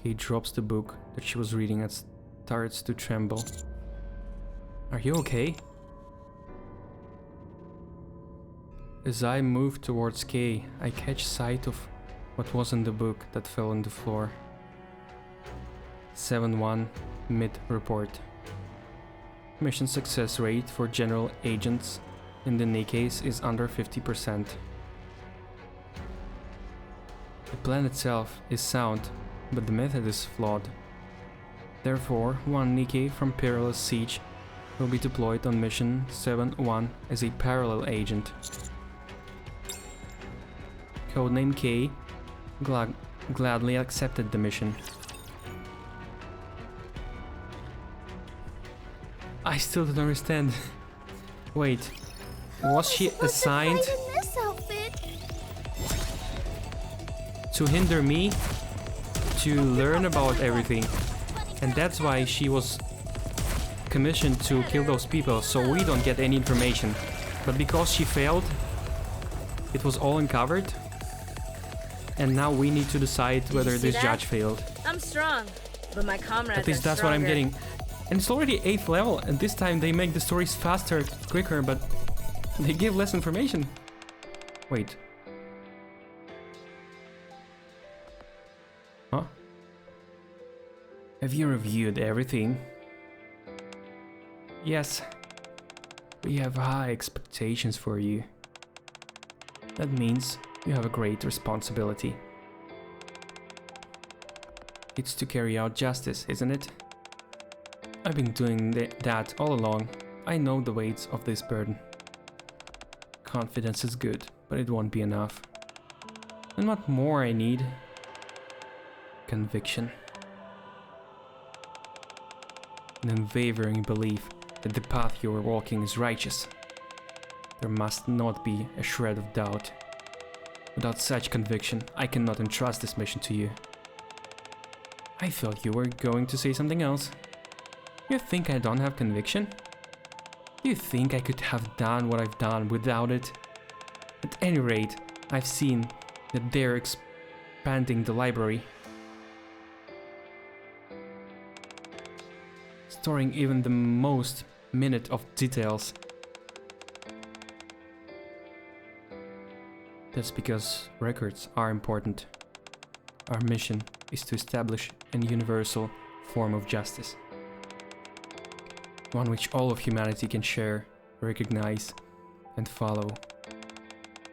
S1: He drops the book that she was reading and starts to tremble. Are you okay? As I move towards Kay, I catch sight of what was in the book that fell on the floor. 7-1 mid-report. Mission success rate for general agents in the Nikkeis is under 50%. The plan itself is sound, but the method is flawed. Therefore, 1 Nikkei from Perilous Siege will be deployed on Mission 7-1 as a parallel agent. Codename K gladly accepted the mission. I still don't understand. Wait, was she assigned
S2: in this outfit?
S1: to hinder me to learn about everything, and that's why she was commissioned to kill those people, so we don't get any information. But because she failed, it was all uncovered, and now we need to decide whether this judge failed.
S4: I'm strong, but my comrades
S1: At least
S4: are
S1: that's what I'm
S4: stronger.
S1: getting. And it's already 8th level, and this time they make the stories faster, quicker, but they give less information. Wait. Huh? Have you reviewed everything? Yes. We have high expectations for you. That means you have a great responsibility. It's to carry out justice, isn't it? I've been doing that all along. I know the weight of this burden. Confidence is good, but it won't be enough. And what more I need? Conviction. An unwavering belief that the path you are walking is righteous. There must not be a shred of doubt. Without such conviction, I cannot entrust this mission to you. I thought you were going to say something else. You think I don't have conviction? You think I could have done what I've done without it? At any rate, I've seen that they're expanding the library. Storing even the most minute of details. That's because records are important. Our mission is to establish a universal form of justice. One which all of humanity can share, recognize, and follow.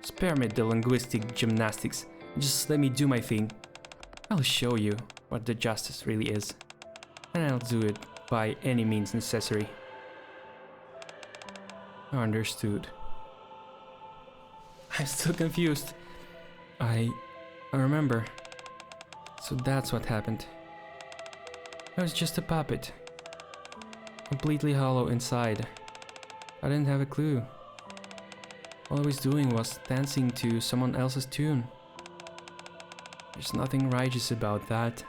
S1: Spare me the linguistic gymnastics, and just let me do my thing. I'll show you what the justice really is, and I'll do it by any means necessary. Understood. I'm still confused. I remember. So that's what happened. I was just a puppet. Completely hollow inside. I didn't have a clue. All I was doing was dancing to someone else's tune. There's nothing righteous about that.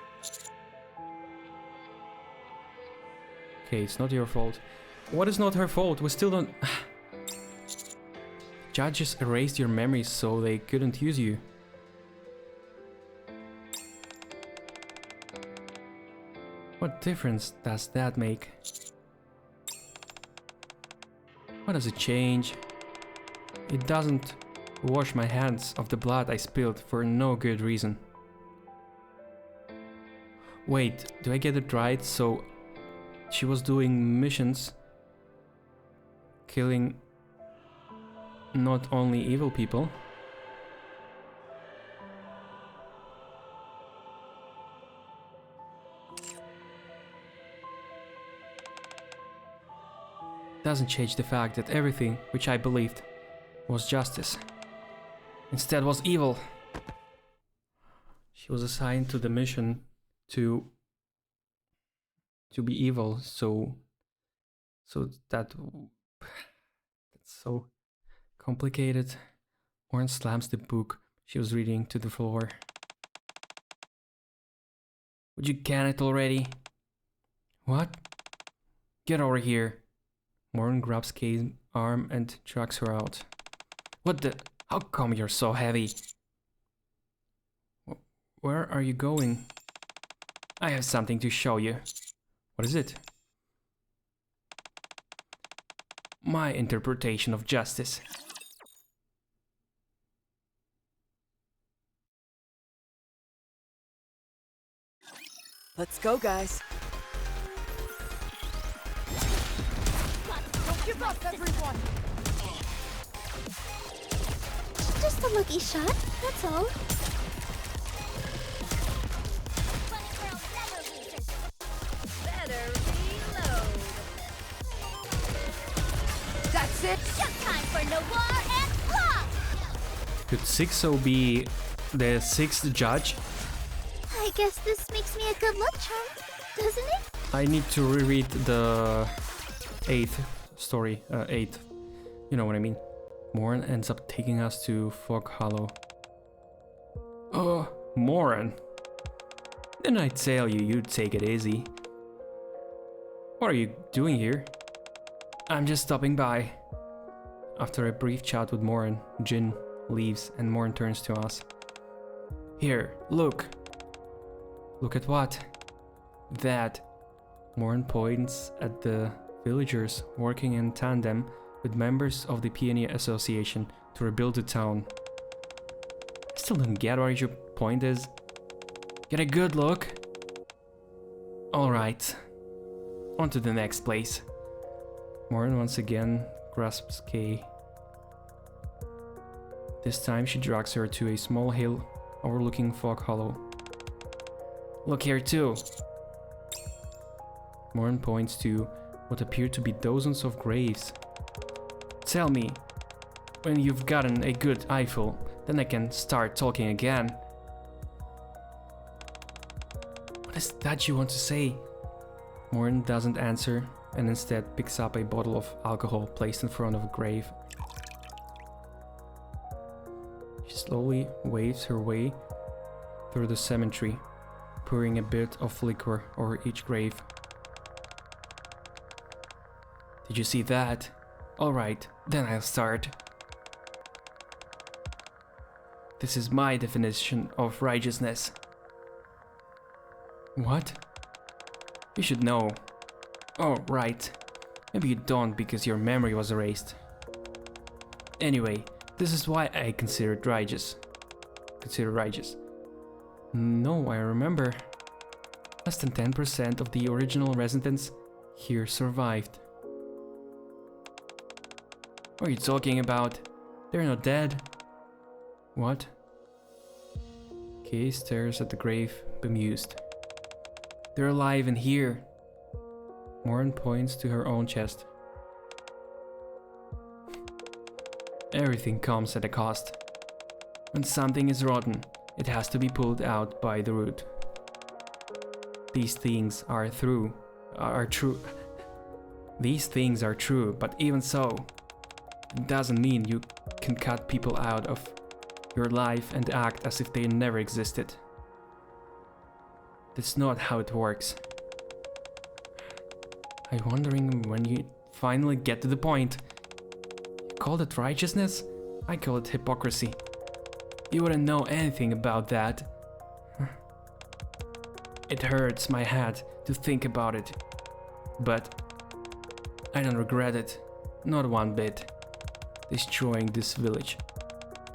S1: Okay, it's not your fault. What is not her fault? We still don't... Judges erased your memories so they couldn't use you. What difference does that make? What does it change? It doesn't wash my hands of the blood I spilled for no good reason. Wait, do I get it right? So she was doing missions, killing not only evil people. Doesn't change the fact that everything which I believed was justice instead was evil. She was assigned to the mission to be evil, so that's so complicated. Warren slams the book she was reading to the floor. Would you can it already? What? Get over here. Warren grabs Kay's arm and drags her out. What the? How come you're so heavy? Where are you going? I have something to show you. What is it? My interpretation of justice.
S3: Let's go, guys. Don't give up, everyone!
S2: Just a lucky shot, that's all. Bunny Girl never loses.
S4: Better reload.
S3: That's it!
S2: Just time for Noir and Plot!
S1: Could 6-0 be the 6th judge?
S2: I guess this makes me a good luck charm, doesn't it?
S1: I need to reread the 8th story, 8th, you know what I mean. Moran ends up taking us to Fog Hollow. Oh, Moran. Didn't I tell you you'd take it easy? What are you doing here? I'm just stopping by. After a brief chat with Moran, Jin leaves and Moran turns to us. Here, look. Look at what? That. Morin points at the villagers working in tandem with members of the Pioneer Association to rebuild the town. I still don't get what your point is. Get a good look. Alright, on to the next place. Morin once again grasps Kay. This time she drags her to a small hill overlooking Fog Hollow. Look here too. Morin points to what appear to be dozens of graves. Tell me, when you've gotten a good eyeful, then I can start talking again. What is that you want to say? Morin doesn't answer and instead picks up a bottle of alcohol placed in front of a grave. She slowly waves her way through the cemetery, pouring a bit of liquor over each grave. Did you see that? Alright, then I'll start. This is my definition of righteousness. What? You should know. Oh, right. Maybe you don't because your memory was erased. Anyway, this is why I consider it righteous. No, I remember. Less than 10% of the original residents here survived. What are you talking about? They're not dead. What? Kay stares at the grave, bemused. They're alive in here. Morin points to her own chest. Everything comes at a cost. When something is rotten, it has to be pulled out by the root. These things are true. These things are true, but even so, it doesn't mean you can cut people out of your life and act as if they never existed. That's not how it works. I'm wondering when you finally get to the point. You call it righteousness? I call it hypocrisy. You wouldn't know anything about that. It hurts my head to think about it. But I don't regret it, not one bit. Destroying this village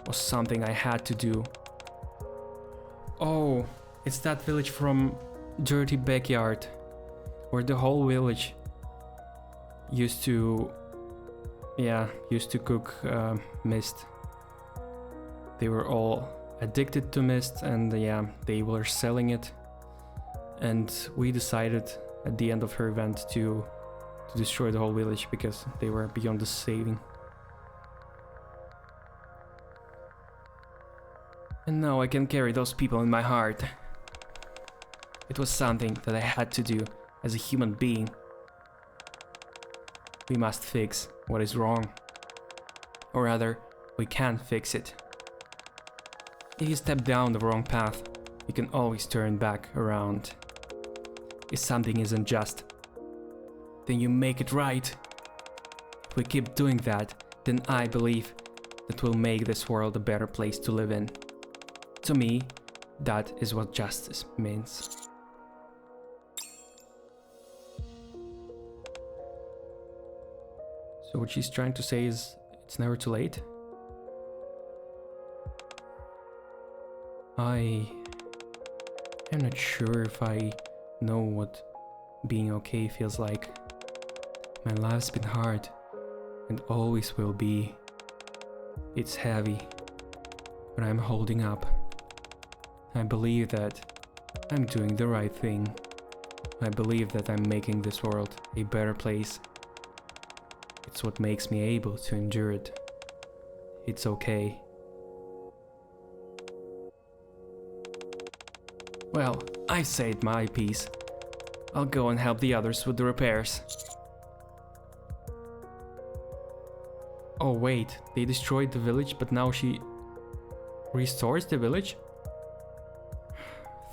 S1: was something I had to do. Oh, it's that village from Dirty Backyard, where the whole village used to cook mist. They were all addicted to mist, and they were selling it. And we decided at the end of her event to destroy the whole village because they were beyond the saving. And now I can carry those people in my heart. It was something that I had to do as a human being. We must fix what is wrong. Or rather, we can fix it. If you step down the wrong path, you can always turn back around. If something isn't just, then you make it right. If we keep doing that, then I believe that we'll make this world a better place to live in. To me, that is what justice means. So what she's trying to say is, it's never too late? I'm not sure if I know what being okay feels like. My life's been hard, and always will be. It's heavy, but I'm holding up. I believe that I'm doing the right thing. I believe that I'm making this world a better place. It's what makes me able to endure it. It's okay. Well, I've said my piece. I'll go and help the others with the repairs. Oh wait, they destroyed the village, but now she restores the village?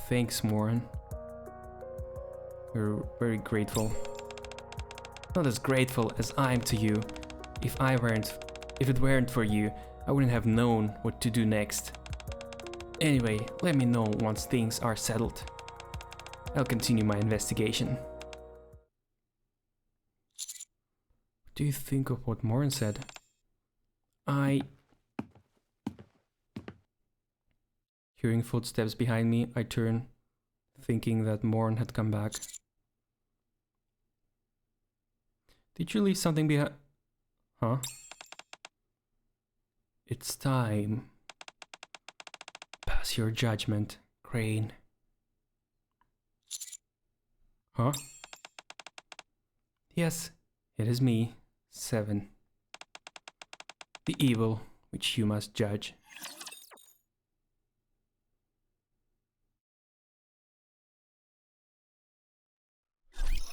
S1: Thanks, Morin. We're very grateful. Not as grateful as I am to you. If it weren't for you, I wouldn't have known what to do next. Anyway, let me know once things are settled. I'll continue my investigation. do you think of what Morin said? Hearing footsteps behind me, I turn, thinking that Morin had come back. Did you leave something behind? Huh? It's time. Pass your judgment, Crane. Huh? Yes, it is me, 7. The evil which you must judge.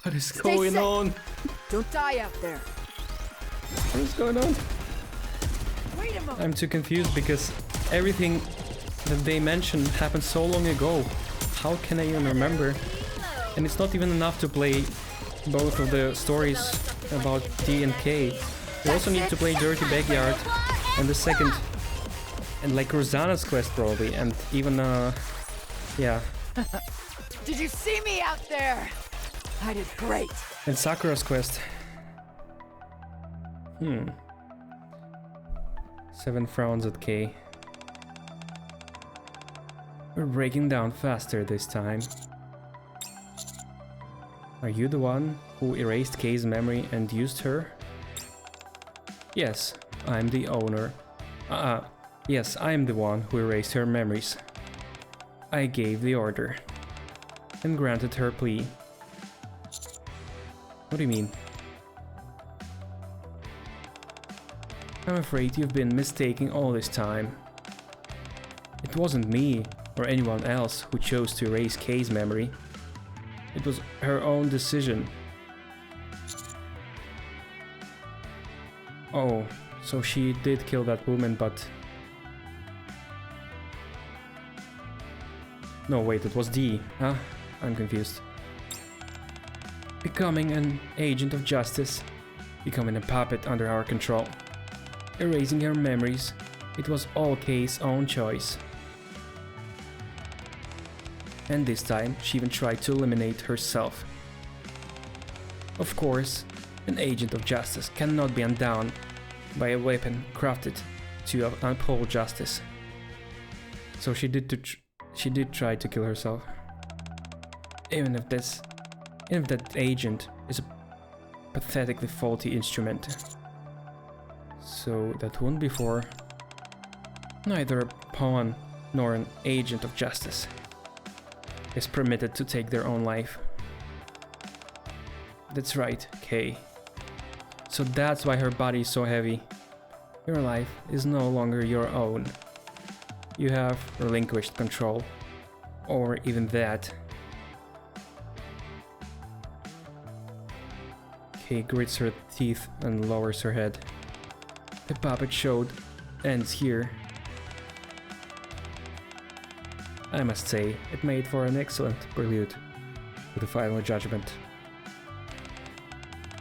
S1: What is
S3: Stay
S1: going
S3: safe.
S1: on?
S3: Don't die out there.
S1: What is going on?
S3: Wait a moment.
S1: I'm too confused because everything that they mentioned happened so long ago. How can I even remember? And it's not even enough to play both of the stories about D and K. You also need to play Dirty Backyard and the second, and like Rosanna's quest probably, and even yeah.
S3: Did you see me out there? I did great.
S1: And Sakura's quest. 7 frowns at K. We're breaking down faster this time. Are you the one who erased Kay's memory and used her? Yes, I'm the owner. Yes, I'm the one who erased her memories. I gave the order and granted her plea. What do you mean? I'm afraid you've been mistaking all this time. It wasn't me or anyone else who chose to erase Kay's memory. It was her own decision. Oh, so she did kill that woman, but... No, wait, it was D, huh? I'm confused. Becoming an agent of justice. Becoming a puppet under our control. Erasing her memories. It was all Kay's own choice. And this time, she even tried to eliminate herself. Of course, an agent of justice cannot be undone by a weapon crafted to uphold justice. So she did try to kill herself. Even if that agent is a pathetically faulty instrument. So that won't be for neither a pawn nor an agent of justice is permitted to take their own life. That's right, Kay. So that's why her body is so heavy. Your life is no longer your own. You have relinquished control. Or even that. Kay grits her teeth and lowers her head. The puppet showed ends here. I must say, it made for an excellent prelude to the final judgment.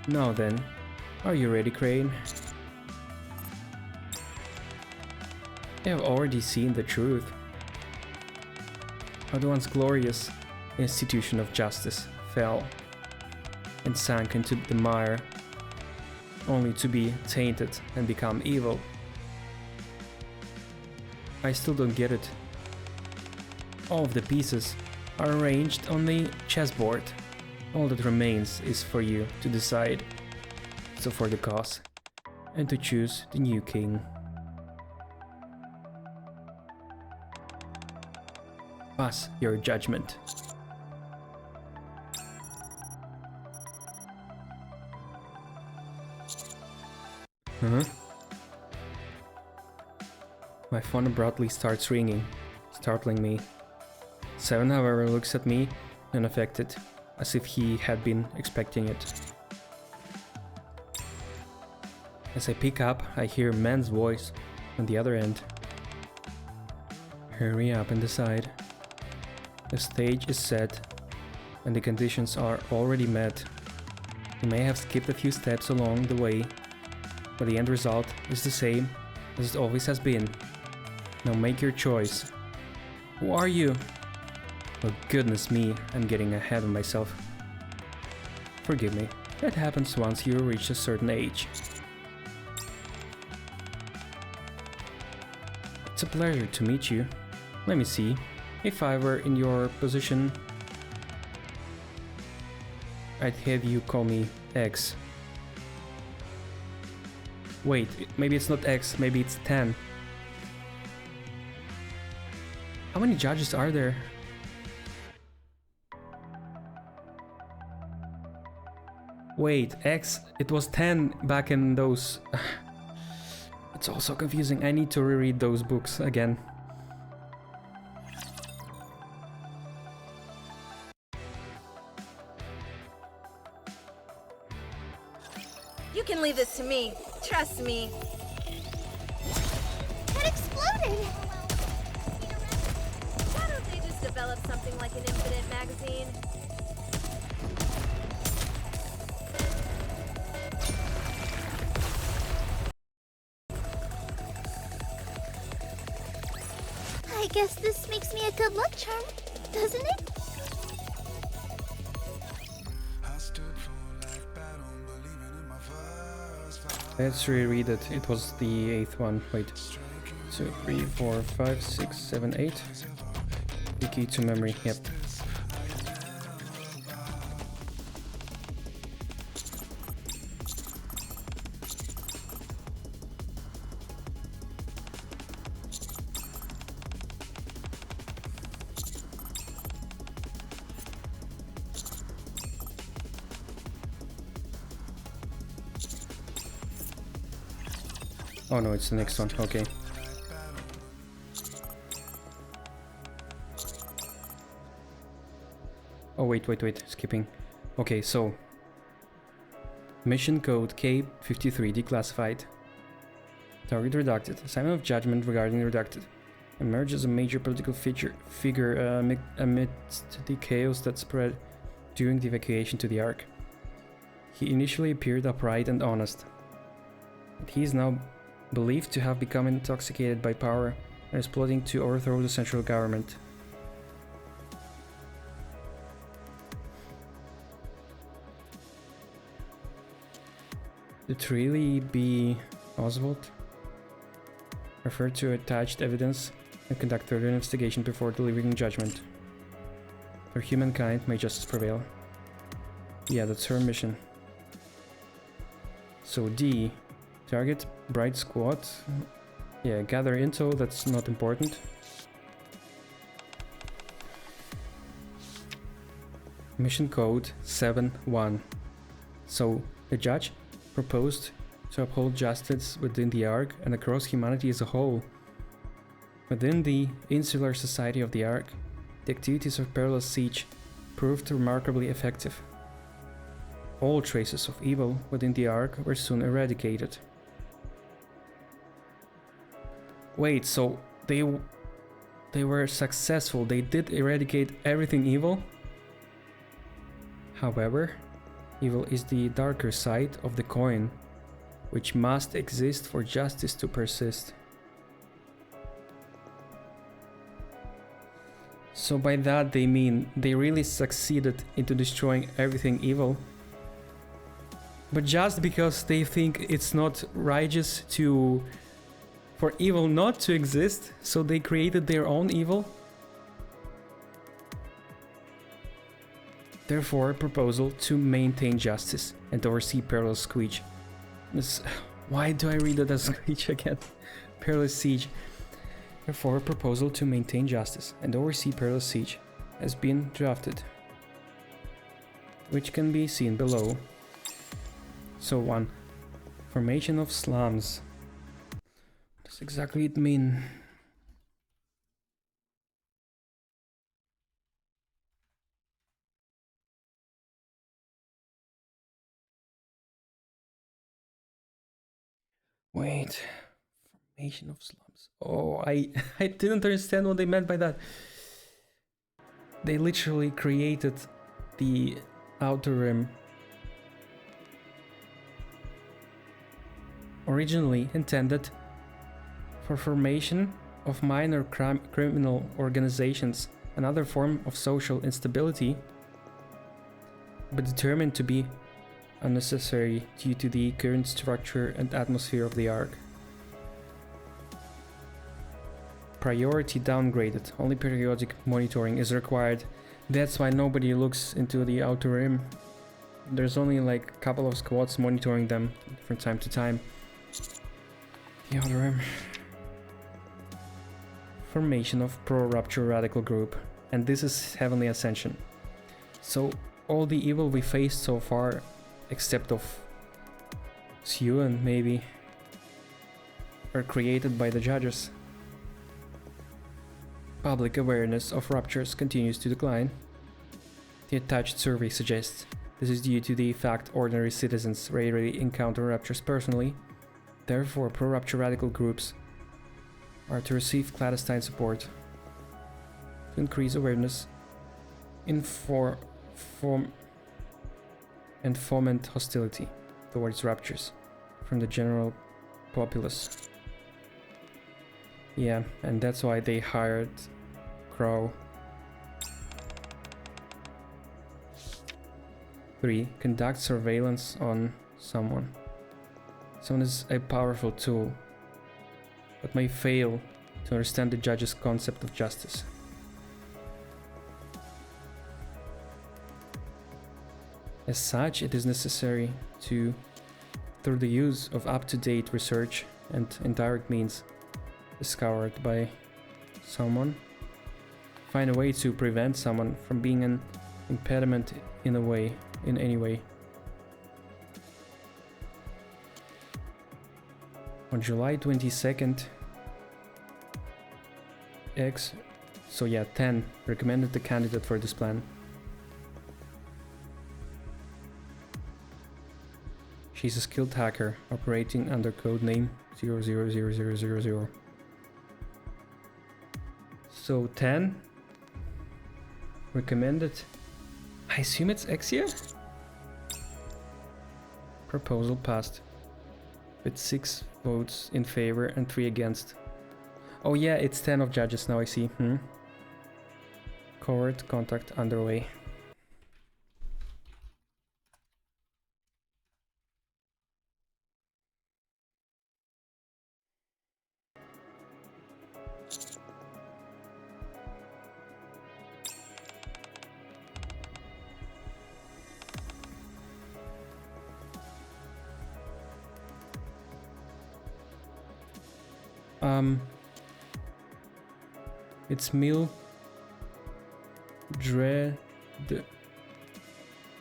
S1: Now then, are you ready, Crane? You have already seen the truth. How the once glorious institution of justice fell and sank into the mire, only to be tainted and become evil. I still don't get it. All of the pieces are arranged on the chessboard. All that remains is for you to decide. So for the cause, and to choose the new king. Pass your judgment. Huh? My phone abruptly starts ringing, startling me. 7, however, looks at me, unaffected, as if he had been expecting it. As I pick up, I hear a man's voice on the other end. Hurry up and decide. The stage is set, and the conditions are already met. You may have skipped a few steps along the way, but the end result is the same as it always has been. Now make your choice. Who are you? Oh goodness me, I'm getting ahead of myself. Forgive me. That happens once you reach a certain age. It's a pleasure to meet you. Let me see. If I were in your position, I'd have you call me X. Wait, maybe it's not X, maybe it's 10. How many judges are there? Wait, X, it was 10 back in those... It's all so confusing. I need to reread those books again.
S4: You can leave this to me. Trust me.
S2: It exploded!
S4: Why don't they just develop something like an infinite magazine?
S2: I guess this makes me a good luck charm, doesn't it?
S1: Let's reread it. It was the 8th one. Wait. 2, 3, 4, 5, 6, 7, 8. The key to memory. Yep. Oh no, it's the next one. Okay. Oh wait, skipping. Okay, so mission code K53 declassified. Target redacted. Assignment of judgment regarding redacted. Emerged as a major political figure amidst the chaos that spread during the evacuation to the Ark. He initially appeared upright and honest, but he is now believed to have become intoxicated by power and is plotting to overthrow the central government. Could it really be Oswald? Refer to attached evidence and conduct further investigation before delivering judgment. For humankind, may justice prevail. Yeah, that's her mission. So D, target Bright Squad. Yeah, gather intel, that's not important. Mission code 7-1. So the judge proposed to uphold justice within the Ark and across humanity as a whole. Within the insular society of the Ark, the activities of Perilous Siege proved remarkably effective. All traces of evil within the Ark were soon eradicated. Wait, so they were successful, they did eradicate everything evil? However, evil is the darker side of the coin, which must exist for justice to persist. So by that they mean they really succeeded into destroying everything evil, but just because they think it's not righteous for evil not to exist, so they created their own evil? Therefore, a proposal to maintain justice and oversee Perilous Siege. Why do I read it as Siege again? Perilous Siege. Therefore, a proposal to maintain justice and oversee Perilous Siege has been drafted, which can be seen below. So 1. Formation of slums. What does exactly it mean? Wait. Formation of slums. Oh, I didn't understand what they meant by that. They literally created the outer rim. Originally intended for formation of minor criminal organizations, another form of social instability, but determined to be unnecessary due to the current structure and atmosphere of the Ark. Priority downgraded. Only periodic monitoring is required. That's why nobody looks into the outer rim. There's only like a couple of squads monitoring them from time to time. The outer rim. Formation of pro-rupture radical group. And this is Heavenly Ascension. So all the evil we faced so far, except of Suen maybe, are created by the judges. Public awareness of ruptures continues to decline. The attached survey suggests this is due to the fact ordinary citizens rarely encounter ruptures personally. Therefore, pro-rupture radical groups are to receive clandestine support to increase awareness, and foment hostility towards ruptures from the general populace. Yeah, and that's why they hired Crow. 3. Conduct surveillance on someone. Someone is a powerful tool, but may fail to understand the judge's concept of justice. As such, it is necessary to, through the use of up-to-date research and indirect means discovered by someone, find a way to prevent someone from being an impediment in any way. On July 22nd, 10 recommended the candidate for this plan. She's a skilled hacker operating under codename 000000. So 10 recommended. I assume it's Exia? Proposal passed with 6 votes in favor and 3 against. Oh yeah, it's 10 of judges now, I see. Covert contact underway. It's Mildred.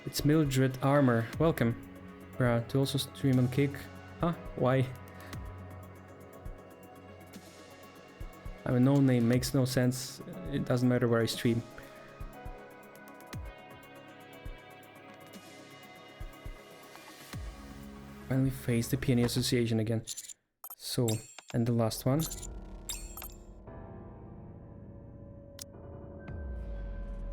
S1: It's Mildred Armor. Welcome. To also stream on Kick. Huh? Why? I mean, no name makes no sense. It doesn't matter where I stream. Finally face the Peony Association again. So, and the last one.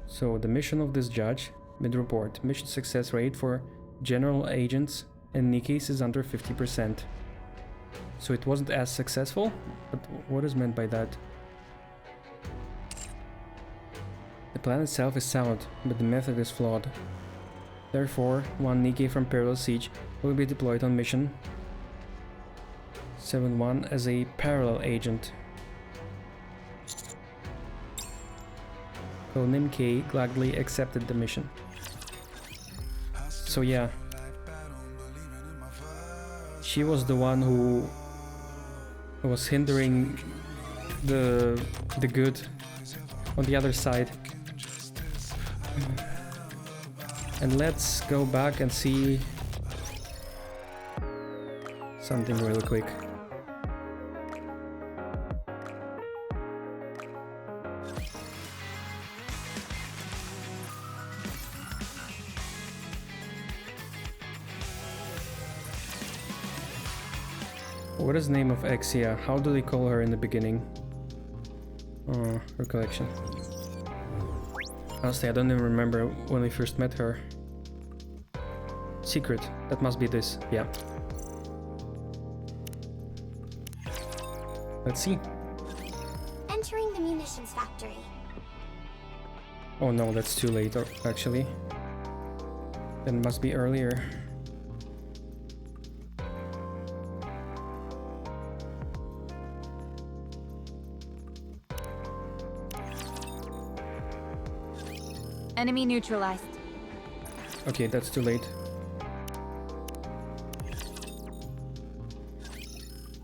S1: So the mission of this judge, mid-report, mission success rate for general agents and Nikki's is under 50%. So it wasn't as successful, but what is meant by that? The plan itself is sound, but the method is flawed. Therefore, one Nikki from Perilous Siege will be deployed on mission 7-1 as a parallel agent. Codename K gladly accepted the mission. So yeah, she was the one who was hindering the good on the other side. And let's go back and see something really quick. What is the name of Exia? How do they call her in the beginning? Recollection. Honestly, I don't even remember when we first met her. Secret. That must be this. Yeah. Let's see.
S2: Entering the munitions factory.
S1: Oh no, that's too late, actually. It must be earlier.
S3: Enemy neutralized.
S1: Okay, that's too late.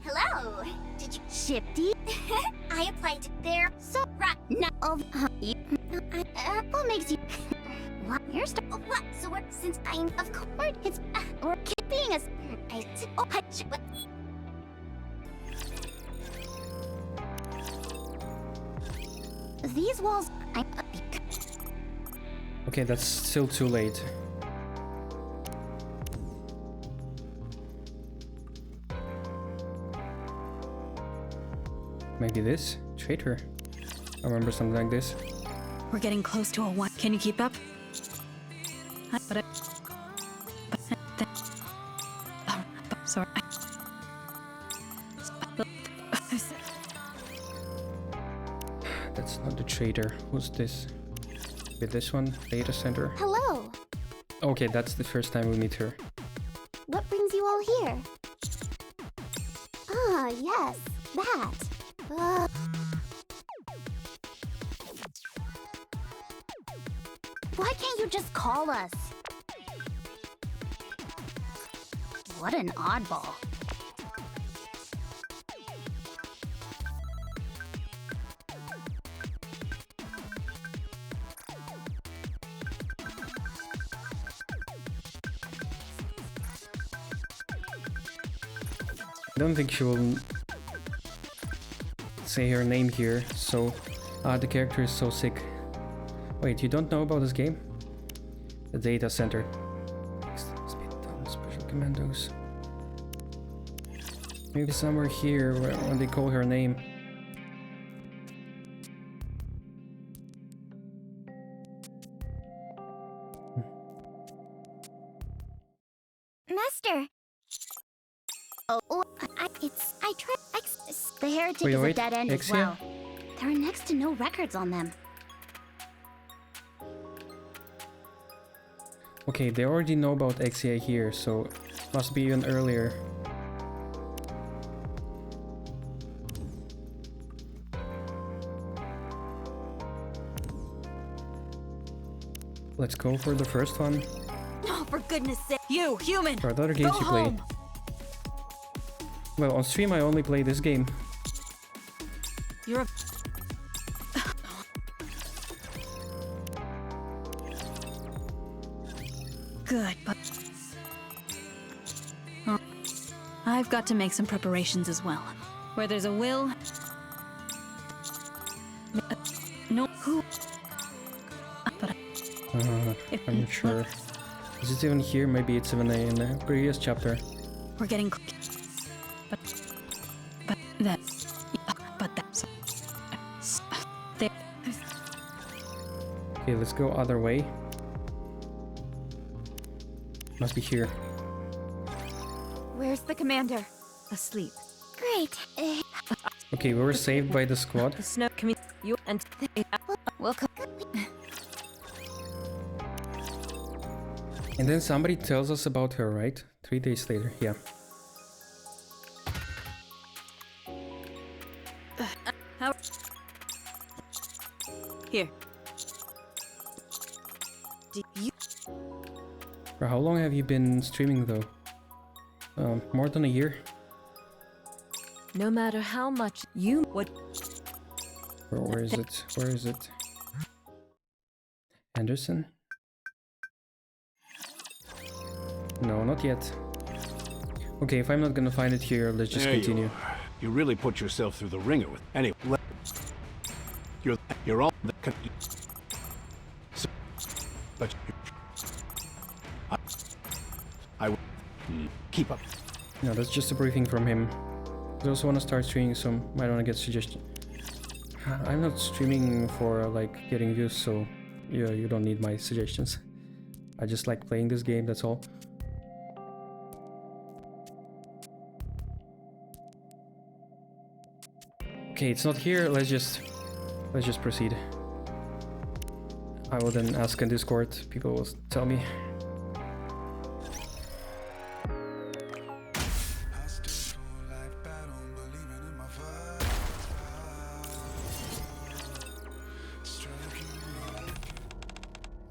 S2: Hello. Did you Shifty? I applied there. So right now. What makes you? What? You're what? So what? Since I'm of course it's or being as what? These walls.
S1: Okay, that's still too late. Maybe this? Traitor. I remember something like this.
S5: We're getting close to a 1. Can you keep up? Sorry.
S1: That's not the traitor. Who's this? With this one? Data center.
S2: Hello.
S1: Okay, that's the first time we meet her.
S2: What brings you all here? Ah, yes, that. Why can't you just call us? What an oddball.
S1: I don't think she will say her name here, so the character is so sick. Wait, you don't know about this game? The data center. Speed down, special commandos. Maybe somewhere here when they call her name.
S2: Master. Oh, I tried. The heretic is a
S1: wait,
S2: dead end as
S1: Exia?
S2: well. There are next to no records on them.
S1: Okay, they already know about XA here, so must be even earlier. Let's go for the first one.
S5: Oh, for goodness sake. You, human!
S1: For other games
S5: Go
S1: you play.
S5: home!
S1: Well, on stream I only play this game.
S5: You're a... Good, but... Oh, I've got to make some preparations as well. Where there's a will... No, who... But
S1: I'm not sure. Is it even here? Maybe it's even in the previous chapter.
S5: we're getting... But that... But that's... There...
S1: Okay, let's go other way. Must be here.
S3: Where's the commander?
S5: Asleep.
S2: Great.
S1: Okay, we were saved by the squad.
S5: The snow community... You and...
S3: Welcome.
S1: And then somebody tells us about her, right? 3 days later, yeah.
S5: How... Here. Do you...
S1: For how long have you been streaming though? More than a year?
S5: No matter how much you would...
S1: Where is it? Where is it? Anderson? No, not yet. Okay, if I'm not gonna find it here, let's just
S6: There
S1: continue.
S6: You are. You really put yourself through the ringer with... Anyway, you're all... But... I will... Keep up.
S1: No, that's just a briefing from him. I also want to start streaming some... I don't want to get suggestions. I'm not streaming for like getting views, so yeah, you don't need my suggestions. I just like playing this game, that's all. Okay, it's not here. Let's just proceed. I will then ask in Discord. People will tell me.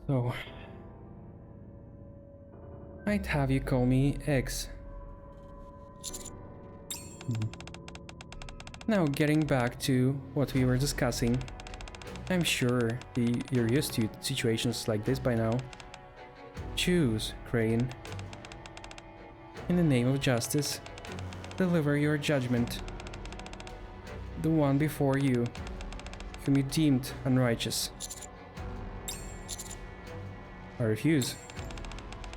S1: So, I'd have you call me X. Now, getting back to what we were discussing, I'm sure you're used to situations like this by now. Choose, Crane. In the name of justice, deliver your judgment. The one before you, whom you deemed unrighteous. I refuse.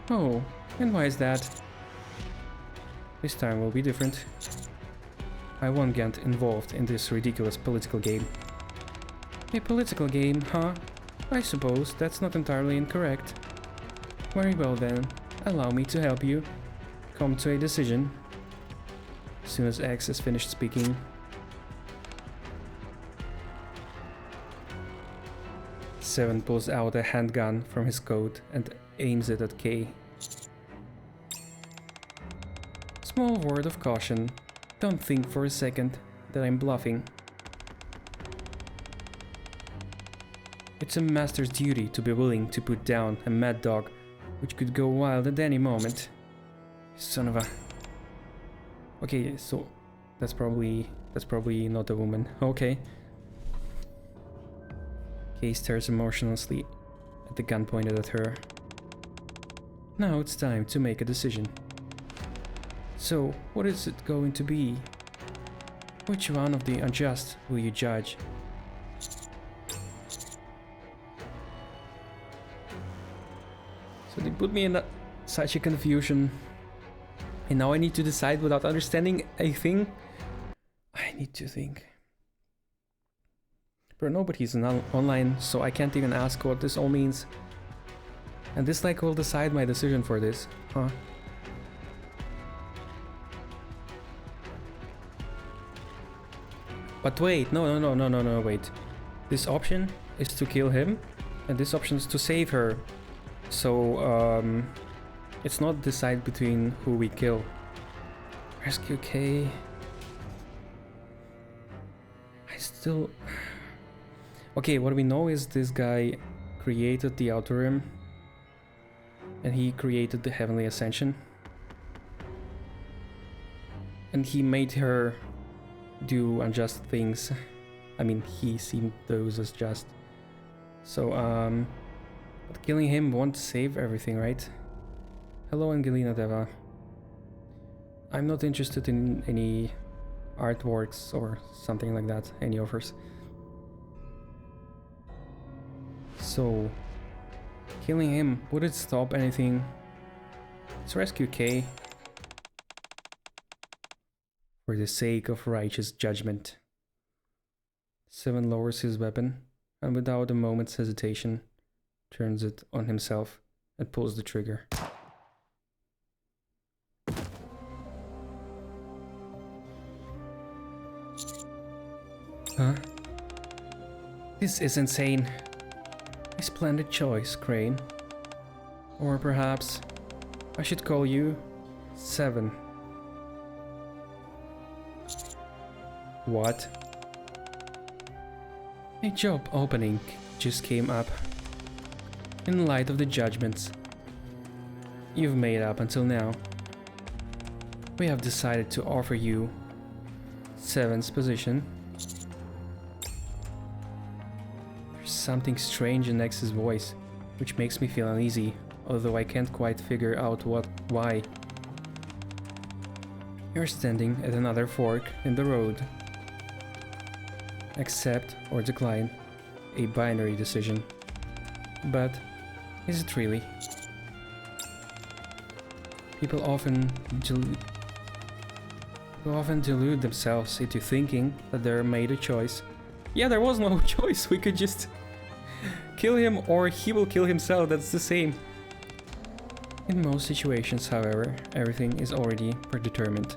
S1: Oh, and why is that? This time will be different. I won't get involved in this ridiculous political game. A political game, huh? I suppose that's not entirely incorrect. Very well then, allow me to help you come to a decision. As soon as X has finished speaking, Seven pulls out a handgun from his coat and aims it at K. Small word of caution. Don't think for a second that I'm bluffing. It's a master's duty to be willing to put down a mad dog which could go wild at any moment. Son of a... Okay, so that's probably not a woman. Okay. Kay stares emotionlessly at the gun pointed at her. Now it's time to make a decision. So, what is it going to be? Which one of the unjust will you judge? So they put me in such a confusion. And now I need to decide without understanding a thing. I need to think. But nobody's online, so I can't even ask what this all means. And this like will decide my decision for this, huh? But wait, no, wait. This option is to kill him, and this option is to save her. So, it's not decide between who we kill. Rescue K. I still... Okay, what we know is this guy created the Outer Rim, and he created the Heavenly Ascension. And he made her do unjust things. I mean, he seemed those as just. So, but killing him won't save everything, right? Hello, Angelina Deva. I'm not interested in any artworks or something like that, any offers. So, killing him, would it stop anything? Let's rescue K. For the sake of righteous judgment. Seven lowers his weapon, and without a moment's hesitation, turns it on himself and pulls the trigger. Huh? This is insane. A splendid choice, Crane. Or perhaps I should call you Seven. What? A job opening just came up. In light of the judgments you've made up until now, we have decided to offer you Seven's position. There's something strange in X's voice, which makes me feel uneasy, although I can't quite figure out why. You're standing at another fork in the road. Accept or decline, a binary decision. But is it really? People often delude themselves into thinking that they're made a choice. Yeah, there was no choice. We could just kill him or he will kill himself. That's the same. In most situations, however, everything is already predetermined,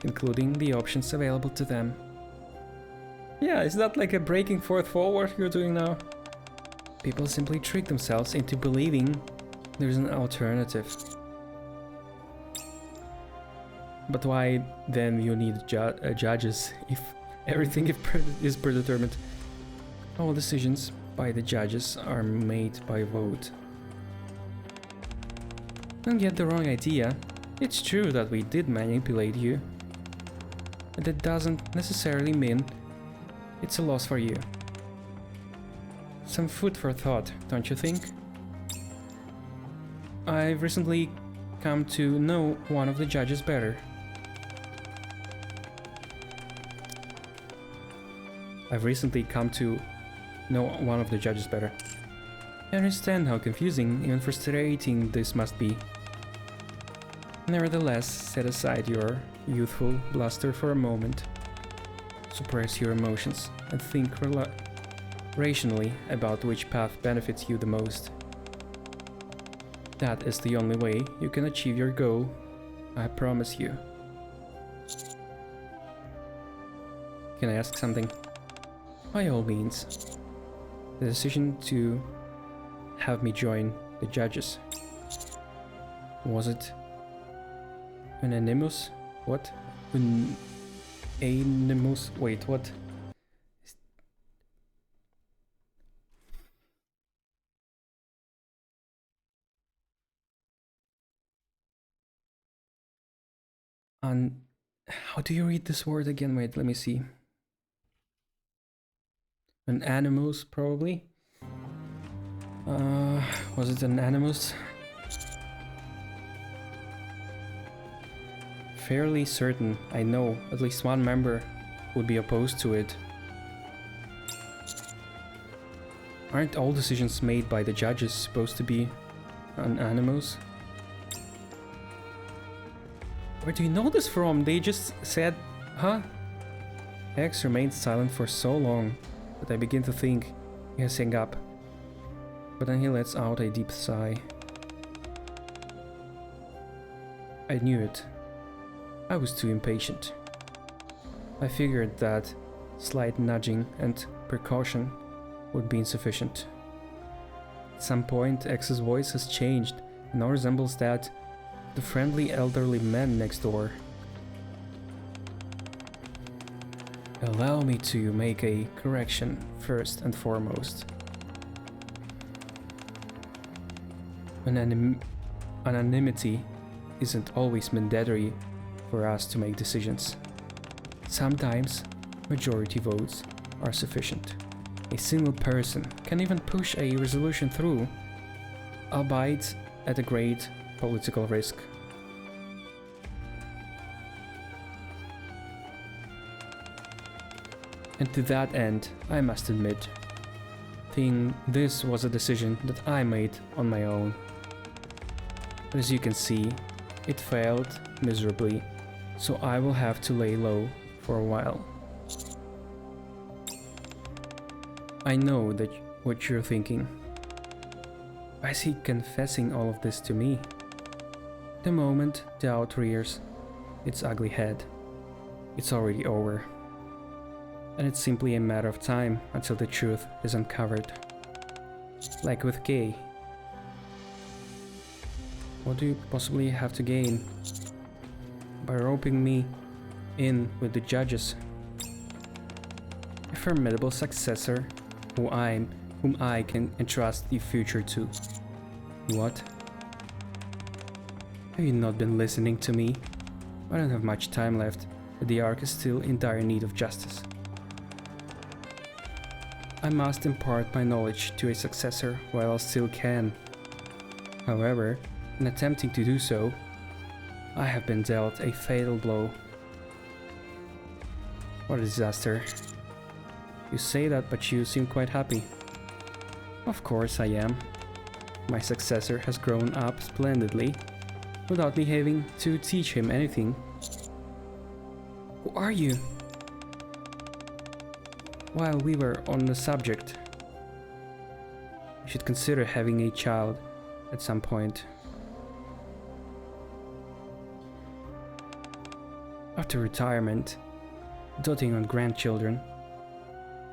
S1: including the options available to them. Yeah, is that like a breaking fourth wall what you're doing now? People simply trick themselves into believing there's an alternative. But why then you need judges if everything is predetermined? All decisions by the judges are made by vote. Don't get the wrong idea. It's true that we did manipulate you. But that doesn't necessarily mean it's a loss for you. Some food for thought, don't you think? I've recently come to know one of the judges better. I understand how confusing, even frustrating this must be. Nevertheless, set aside your youthful bluster for a moment. Suppress your emotions and think rationally about which path benefits you the most. That is the only way you can achieve your goal, I promise you. Can I ask something? By all means. The decision to have me join the judges, was it unanimous? What? Unanimous? Wait, what? How do you read this word again? Wait, let me see. An animus, probably. Was it an animus? Fairly certain, I know at least one member would be opposed to it. Aren't all decisions made by the judges supposed to be an animus? Where do you know this from? They just said, huh? X remained silent for so long that I begin to think he has hung up. But then he lets out a deep sigh. I knew it. I was too impatient. I figured that slight nudging and precaution would be insufficient. At some point, X's voice has changed and now resembles that of the friendly elderly man next door. Allow me to make a correction first and foremost. Anonymity isn't always mandatory for us to make decisions. Sometimes majority votes are sufficient. A single person can even push a resolution through, albeit at a great political risk. And to that end, I must admit, this was a decision that I made on my own. But as you can see, it failed miserably, so I will have to lay low for a while. I know that what you're thinking. Why is he confessing all of this to me? The moment doubt rears its ugly head, it's already over. And it's simply a matter of time until the truth is uncovered. Like with Kay. What do you possibly have to gain by roping me in with the judges? A formidable successor whom I can entrust the future to. What? Have you not been listening to me? I don't have much time left, but the Ark is still in dire need of justice. I must impart my knowledge to a successor while I still can. However, in attempting to do so, I have been dealt a fatal blow. What a disaster. You say that, but you seem quite happy. Of course I am. My successor has grown up splendidly, without me having to teach him anything. Who are you? While we were on the subject, you should consider having a child at some point. After retirement, doting on grandchildren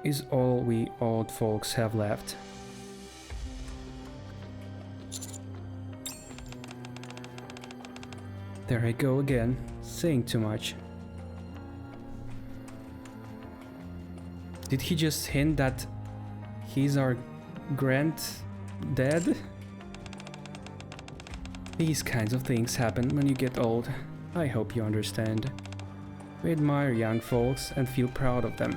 S1: is all we old folks have left. There I go again, saying too much. Did he just hint that he's our granddad? These kinds of things happen when you get old. I hope you understand. We admire young folks and feel proud of them.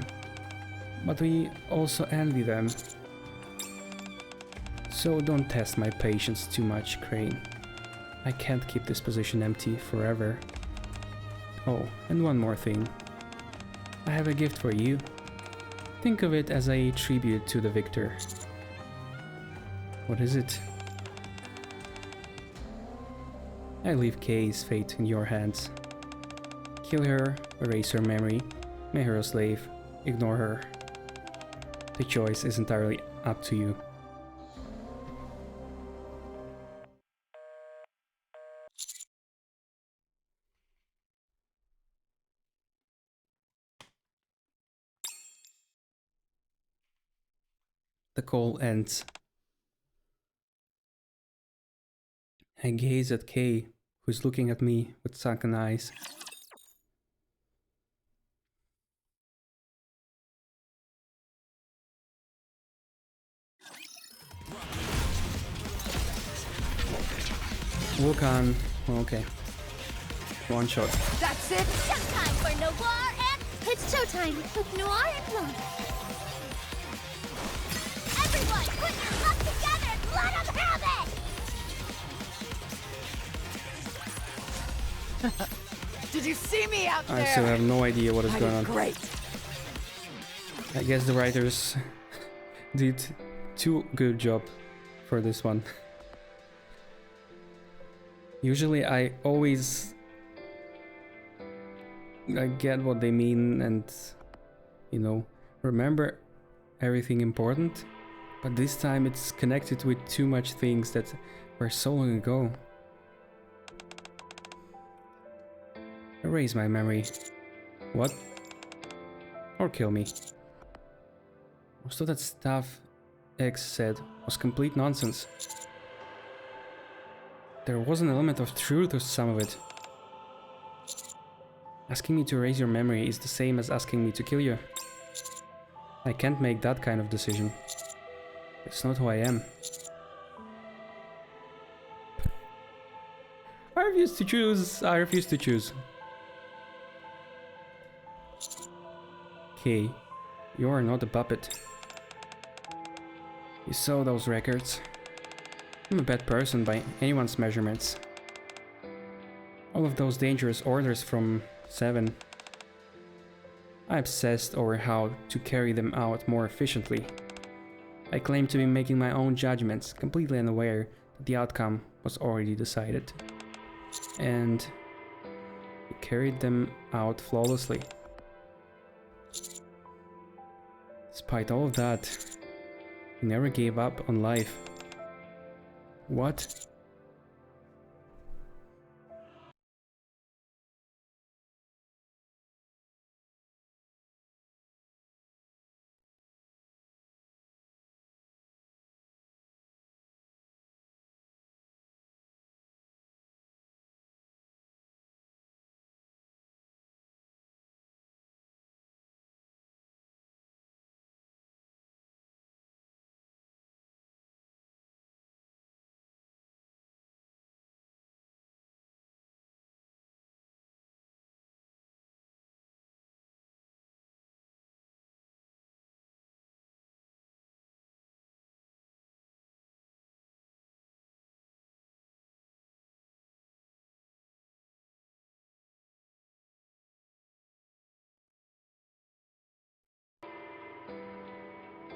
S1: But we also envy them. So don't test my patience too much, Crane. I can't keep this position empty forever. Oh, and one more thing. I have a gift for you. Think of it as a tribute to the victor. What is it? I leave Kay's fate in your hands. Kill her, erase her memory, make her a slave, ignore her. The choice is entirely up to you. The call ends. I gaze at Kay, who is looking at me with sunken eyes. Vulcan, okay. One shot.
S3: That's it?
S2: Time for Noir and... It's showtime with Noir and Blanc. Everyone, put your stuff together and let them have it!
S3: Did you see me out there?
S1: I still have no idea what is
S3: I
S1: going
S3: did
S1: on.
S3: great.
S1: I guess the writers did too good job for this one. Usually I always get what they mean and, you know, remember everything important, but this time it's connected with too much things that were so long ago. Erase my memory. What? Or kill me. Most of that stuff X said was complete nonsense. There was an element of truth to some of it. Asking me to erase your memory is the same as asking me to kill you. I can't make that kind of decision. It's not who I am. I refuse to choose. I refuse to choose. Okay, you are not a puppet. You saw those records. I'm a bad person by anyone's measurements. All of those dangerous orders from 7. I obsessed over how to carry them out more efficiently. I claimed to be making my own judgments, completely unaware that the outcome was already decided. And we carried them out flawlessly. Despite all of that, he never gave up on life. What?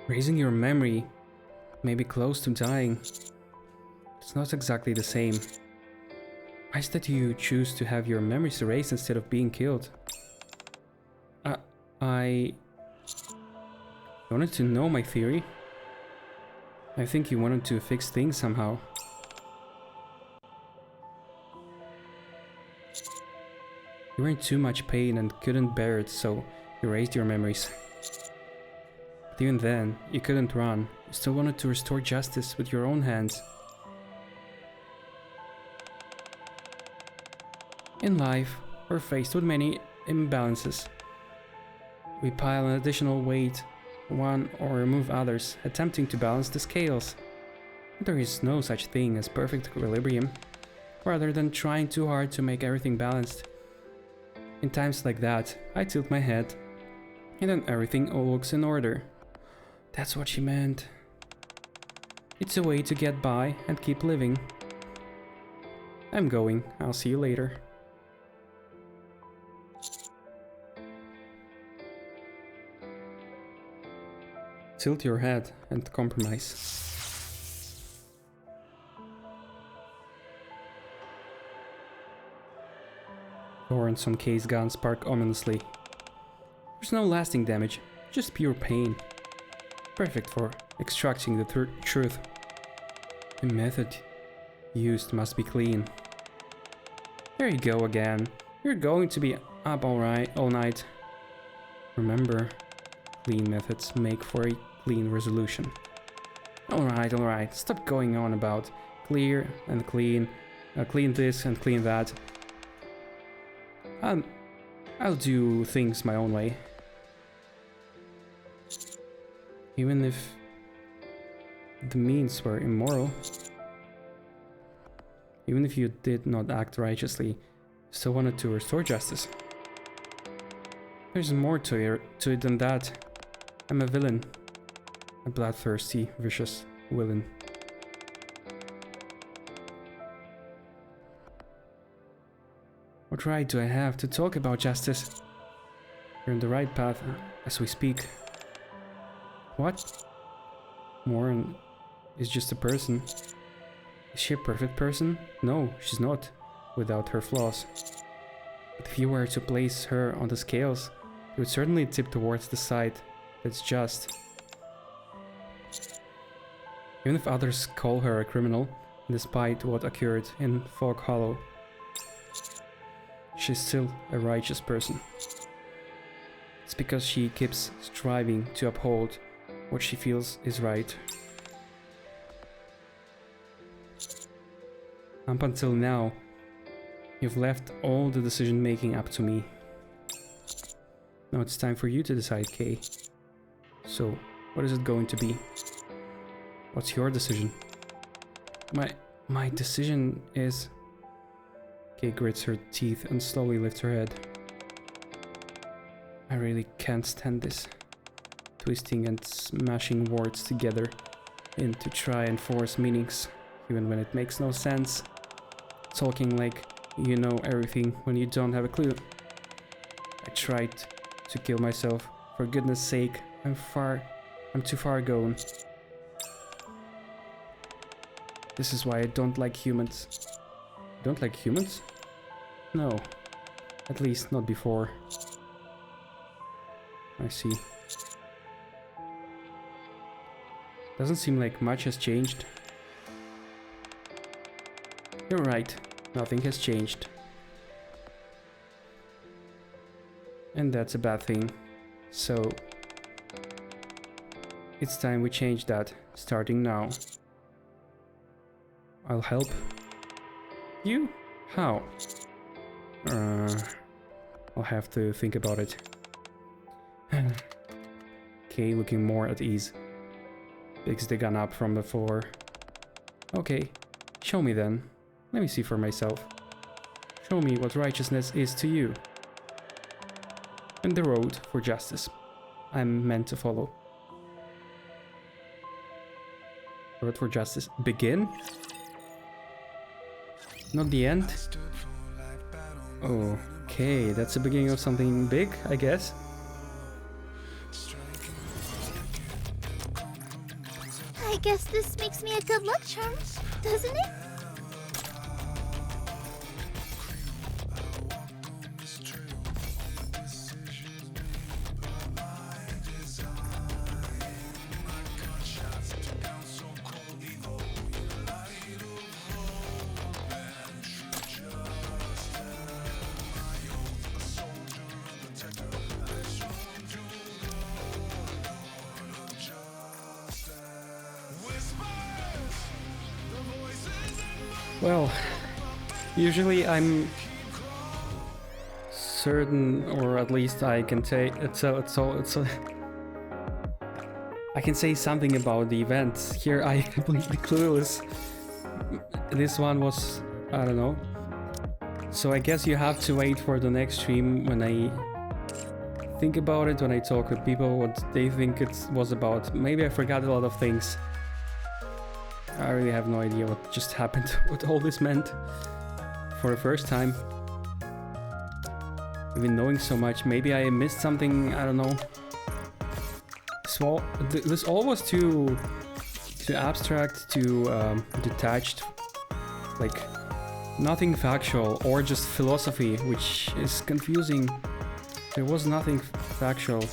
S1: Raising your memory may be close to dying. It's not exactly the same. Why is that you choose to have your memories erased instead of being killed? I wanted to know my theory. I think you wanted to fix things somehow. You were in too much pain and couldn't bear it, so you erased your memories. But even then, you couldn't run. You still wanted to restore justice with your own hands. In life, we're faced with many imbalances. We pile an additional weight one or remove others, attempting to balance the scales. There is no such thing as perfect equilibrium, rather than trying too hard to make everything balanced. In times like that, I tilt my head, and then everything all looks in order. That's what she meant. It's a way to get by and keep living. I'm going. I'll see you later. Tilt your head and compromise. Horns on Kay's gun spark ominously. There's no lasting damage, just pure pain. Perfect for extracting the truth. The method used must be clean. There you go again. You're going to be up all night. Remember, clean methods make for a clean resolution. Alright. Stop going on about clear and clean, clean this and clean that. I'll do things my own way. Even if the means were immoral. Even if you did not act righteously, you still wanted to restore justice. There's more to it than that. I'm a villain. A bloodthirsty, vicious villain. What right do I have to talk about justice? You're on the right path as we speak. What? Moran is just a person. Is she a perfect person? No, she's not, without her flaws. But if you were to place her on the scales, it would certainly tip towards the side that's just. Even if others call her a criminal, despite what occurred in Fog Hollow, she's still a righteous person. It's because she keeps striving to uphold what she feels is right. Up until now, you've left all the decision making up to me. Now it's time for you to decide, Kay. So, what is it going to be? What's your decision? My decision is... Kay grits her teeth and slowly lifts her head. I really can't stand this. Twisting and smashing words together in to try and force meanings, even when it makes no sense. Talking like you know everything when you don't have a clue. I tried to kill myself. For goodness sake, I'm too far gone. This is why I don't like humans. Don't like humans? No. At least not before. I see. Doesn't seem like much has changed. You're right. Nothing has changed. And that's a bad thing. So... it's time we change that, starting now. I'll help. You? How? I'll have to think about it. Kay looking more at ease. Picks the gun up from the floor. Okay, show me then. Let me see for myself. Show me what righteousness is to you. And the road for justice I'm meant to follow. Road for justice. Begin? Not the end? Okay, that's the beginning of something big, I guess.
S2: I guess this makes me a good luck charm, doesn't it?
S1: Well, usually I'm certain, or at least I can take it's I can say something about the event. Here I am completely clueless. This one was, I don't know. So I guess you have to wait for the next stream when I think about it, when I talk with people, what they think it was about. Maybe I forgot a lot of things. I really have no idea what just happened, what all this meant. For the first time. Even knowing so much, maybe I missed something, I don't know. This all was too abstract, too detached, like nothing factual, or just philosophy, which is confusing. There was nothing factual,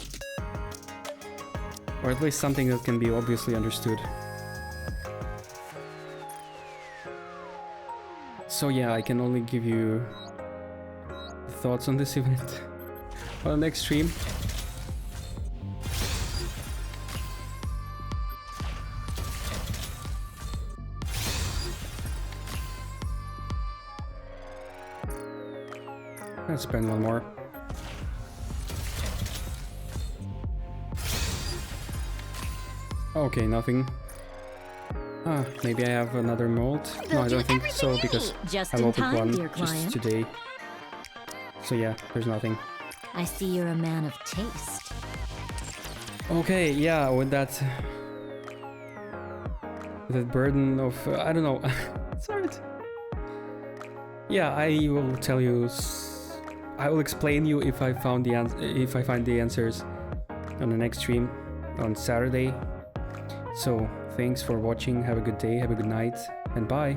S1: or at least something that can be obviously understood. So yeah, I can only give you thoughts on this event on the next stream. Let's spend one more. Okay, nothing. Ah, maybe I have another mold. No, I don't think so, because
S7: Just
S1: I
S7: in
S1: opened
S7: time,
S1: one
S7: dear
S1: just
S7: client.
S1: today. So yeah, there's nothing.
S7: I see you're a man of taste.
S1: Okay, yeah, with that burden of I don't know. It's hard. Yeah, I will tell you. I will explain you if I find the answers on the next stream on Saturday. So thanks for watching. Have a good day. Have a good night, and bye.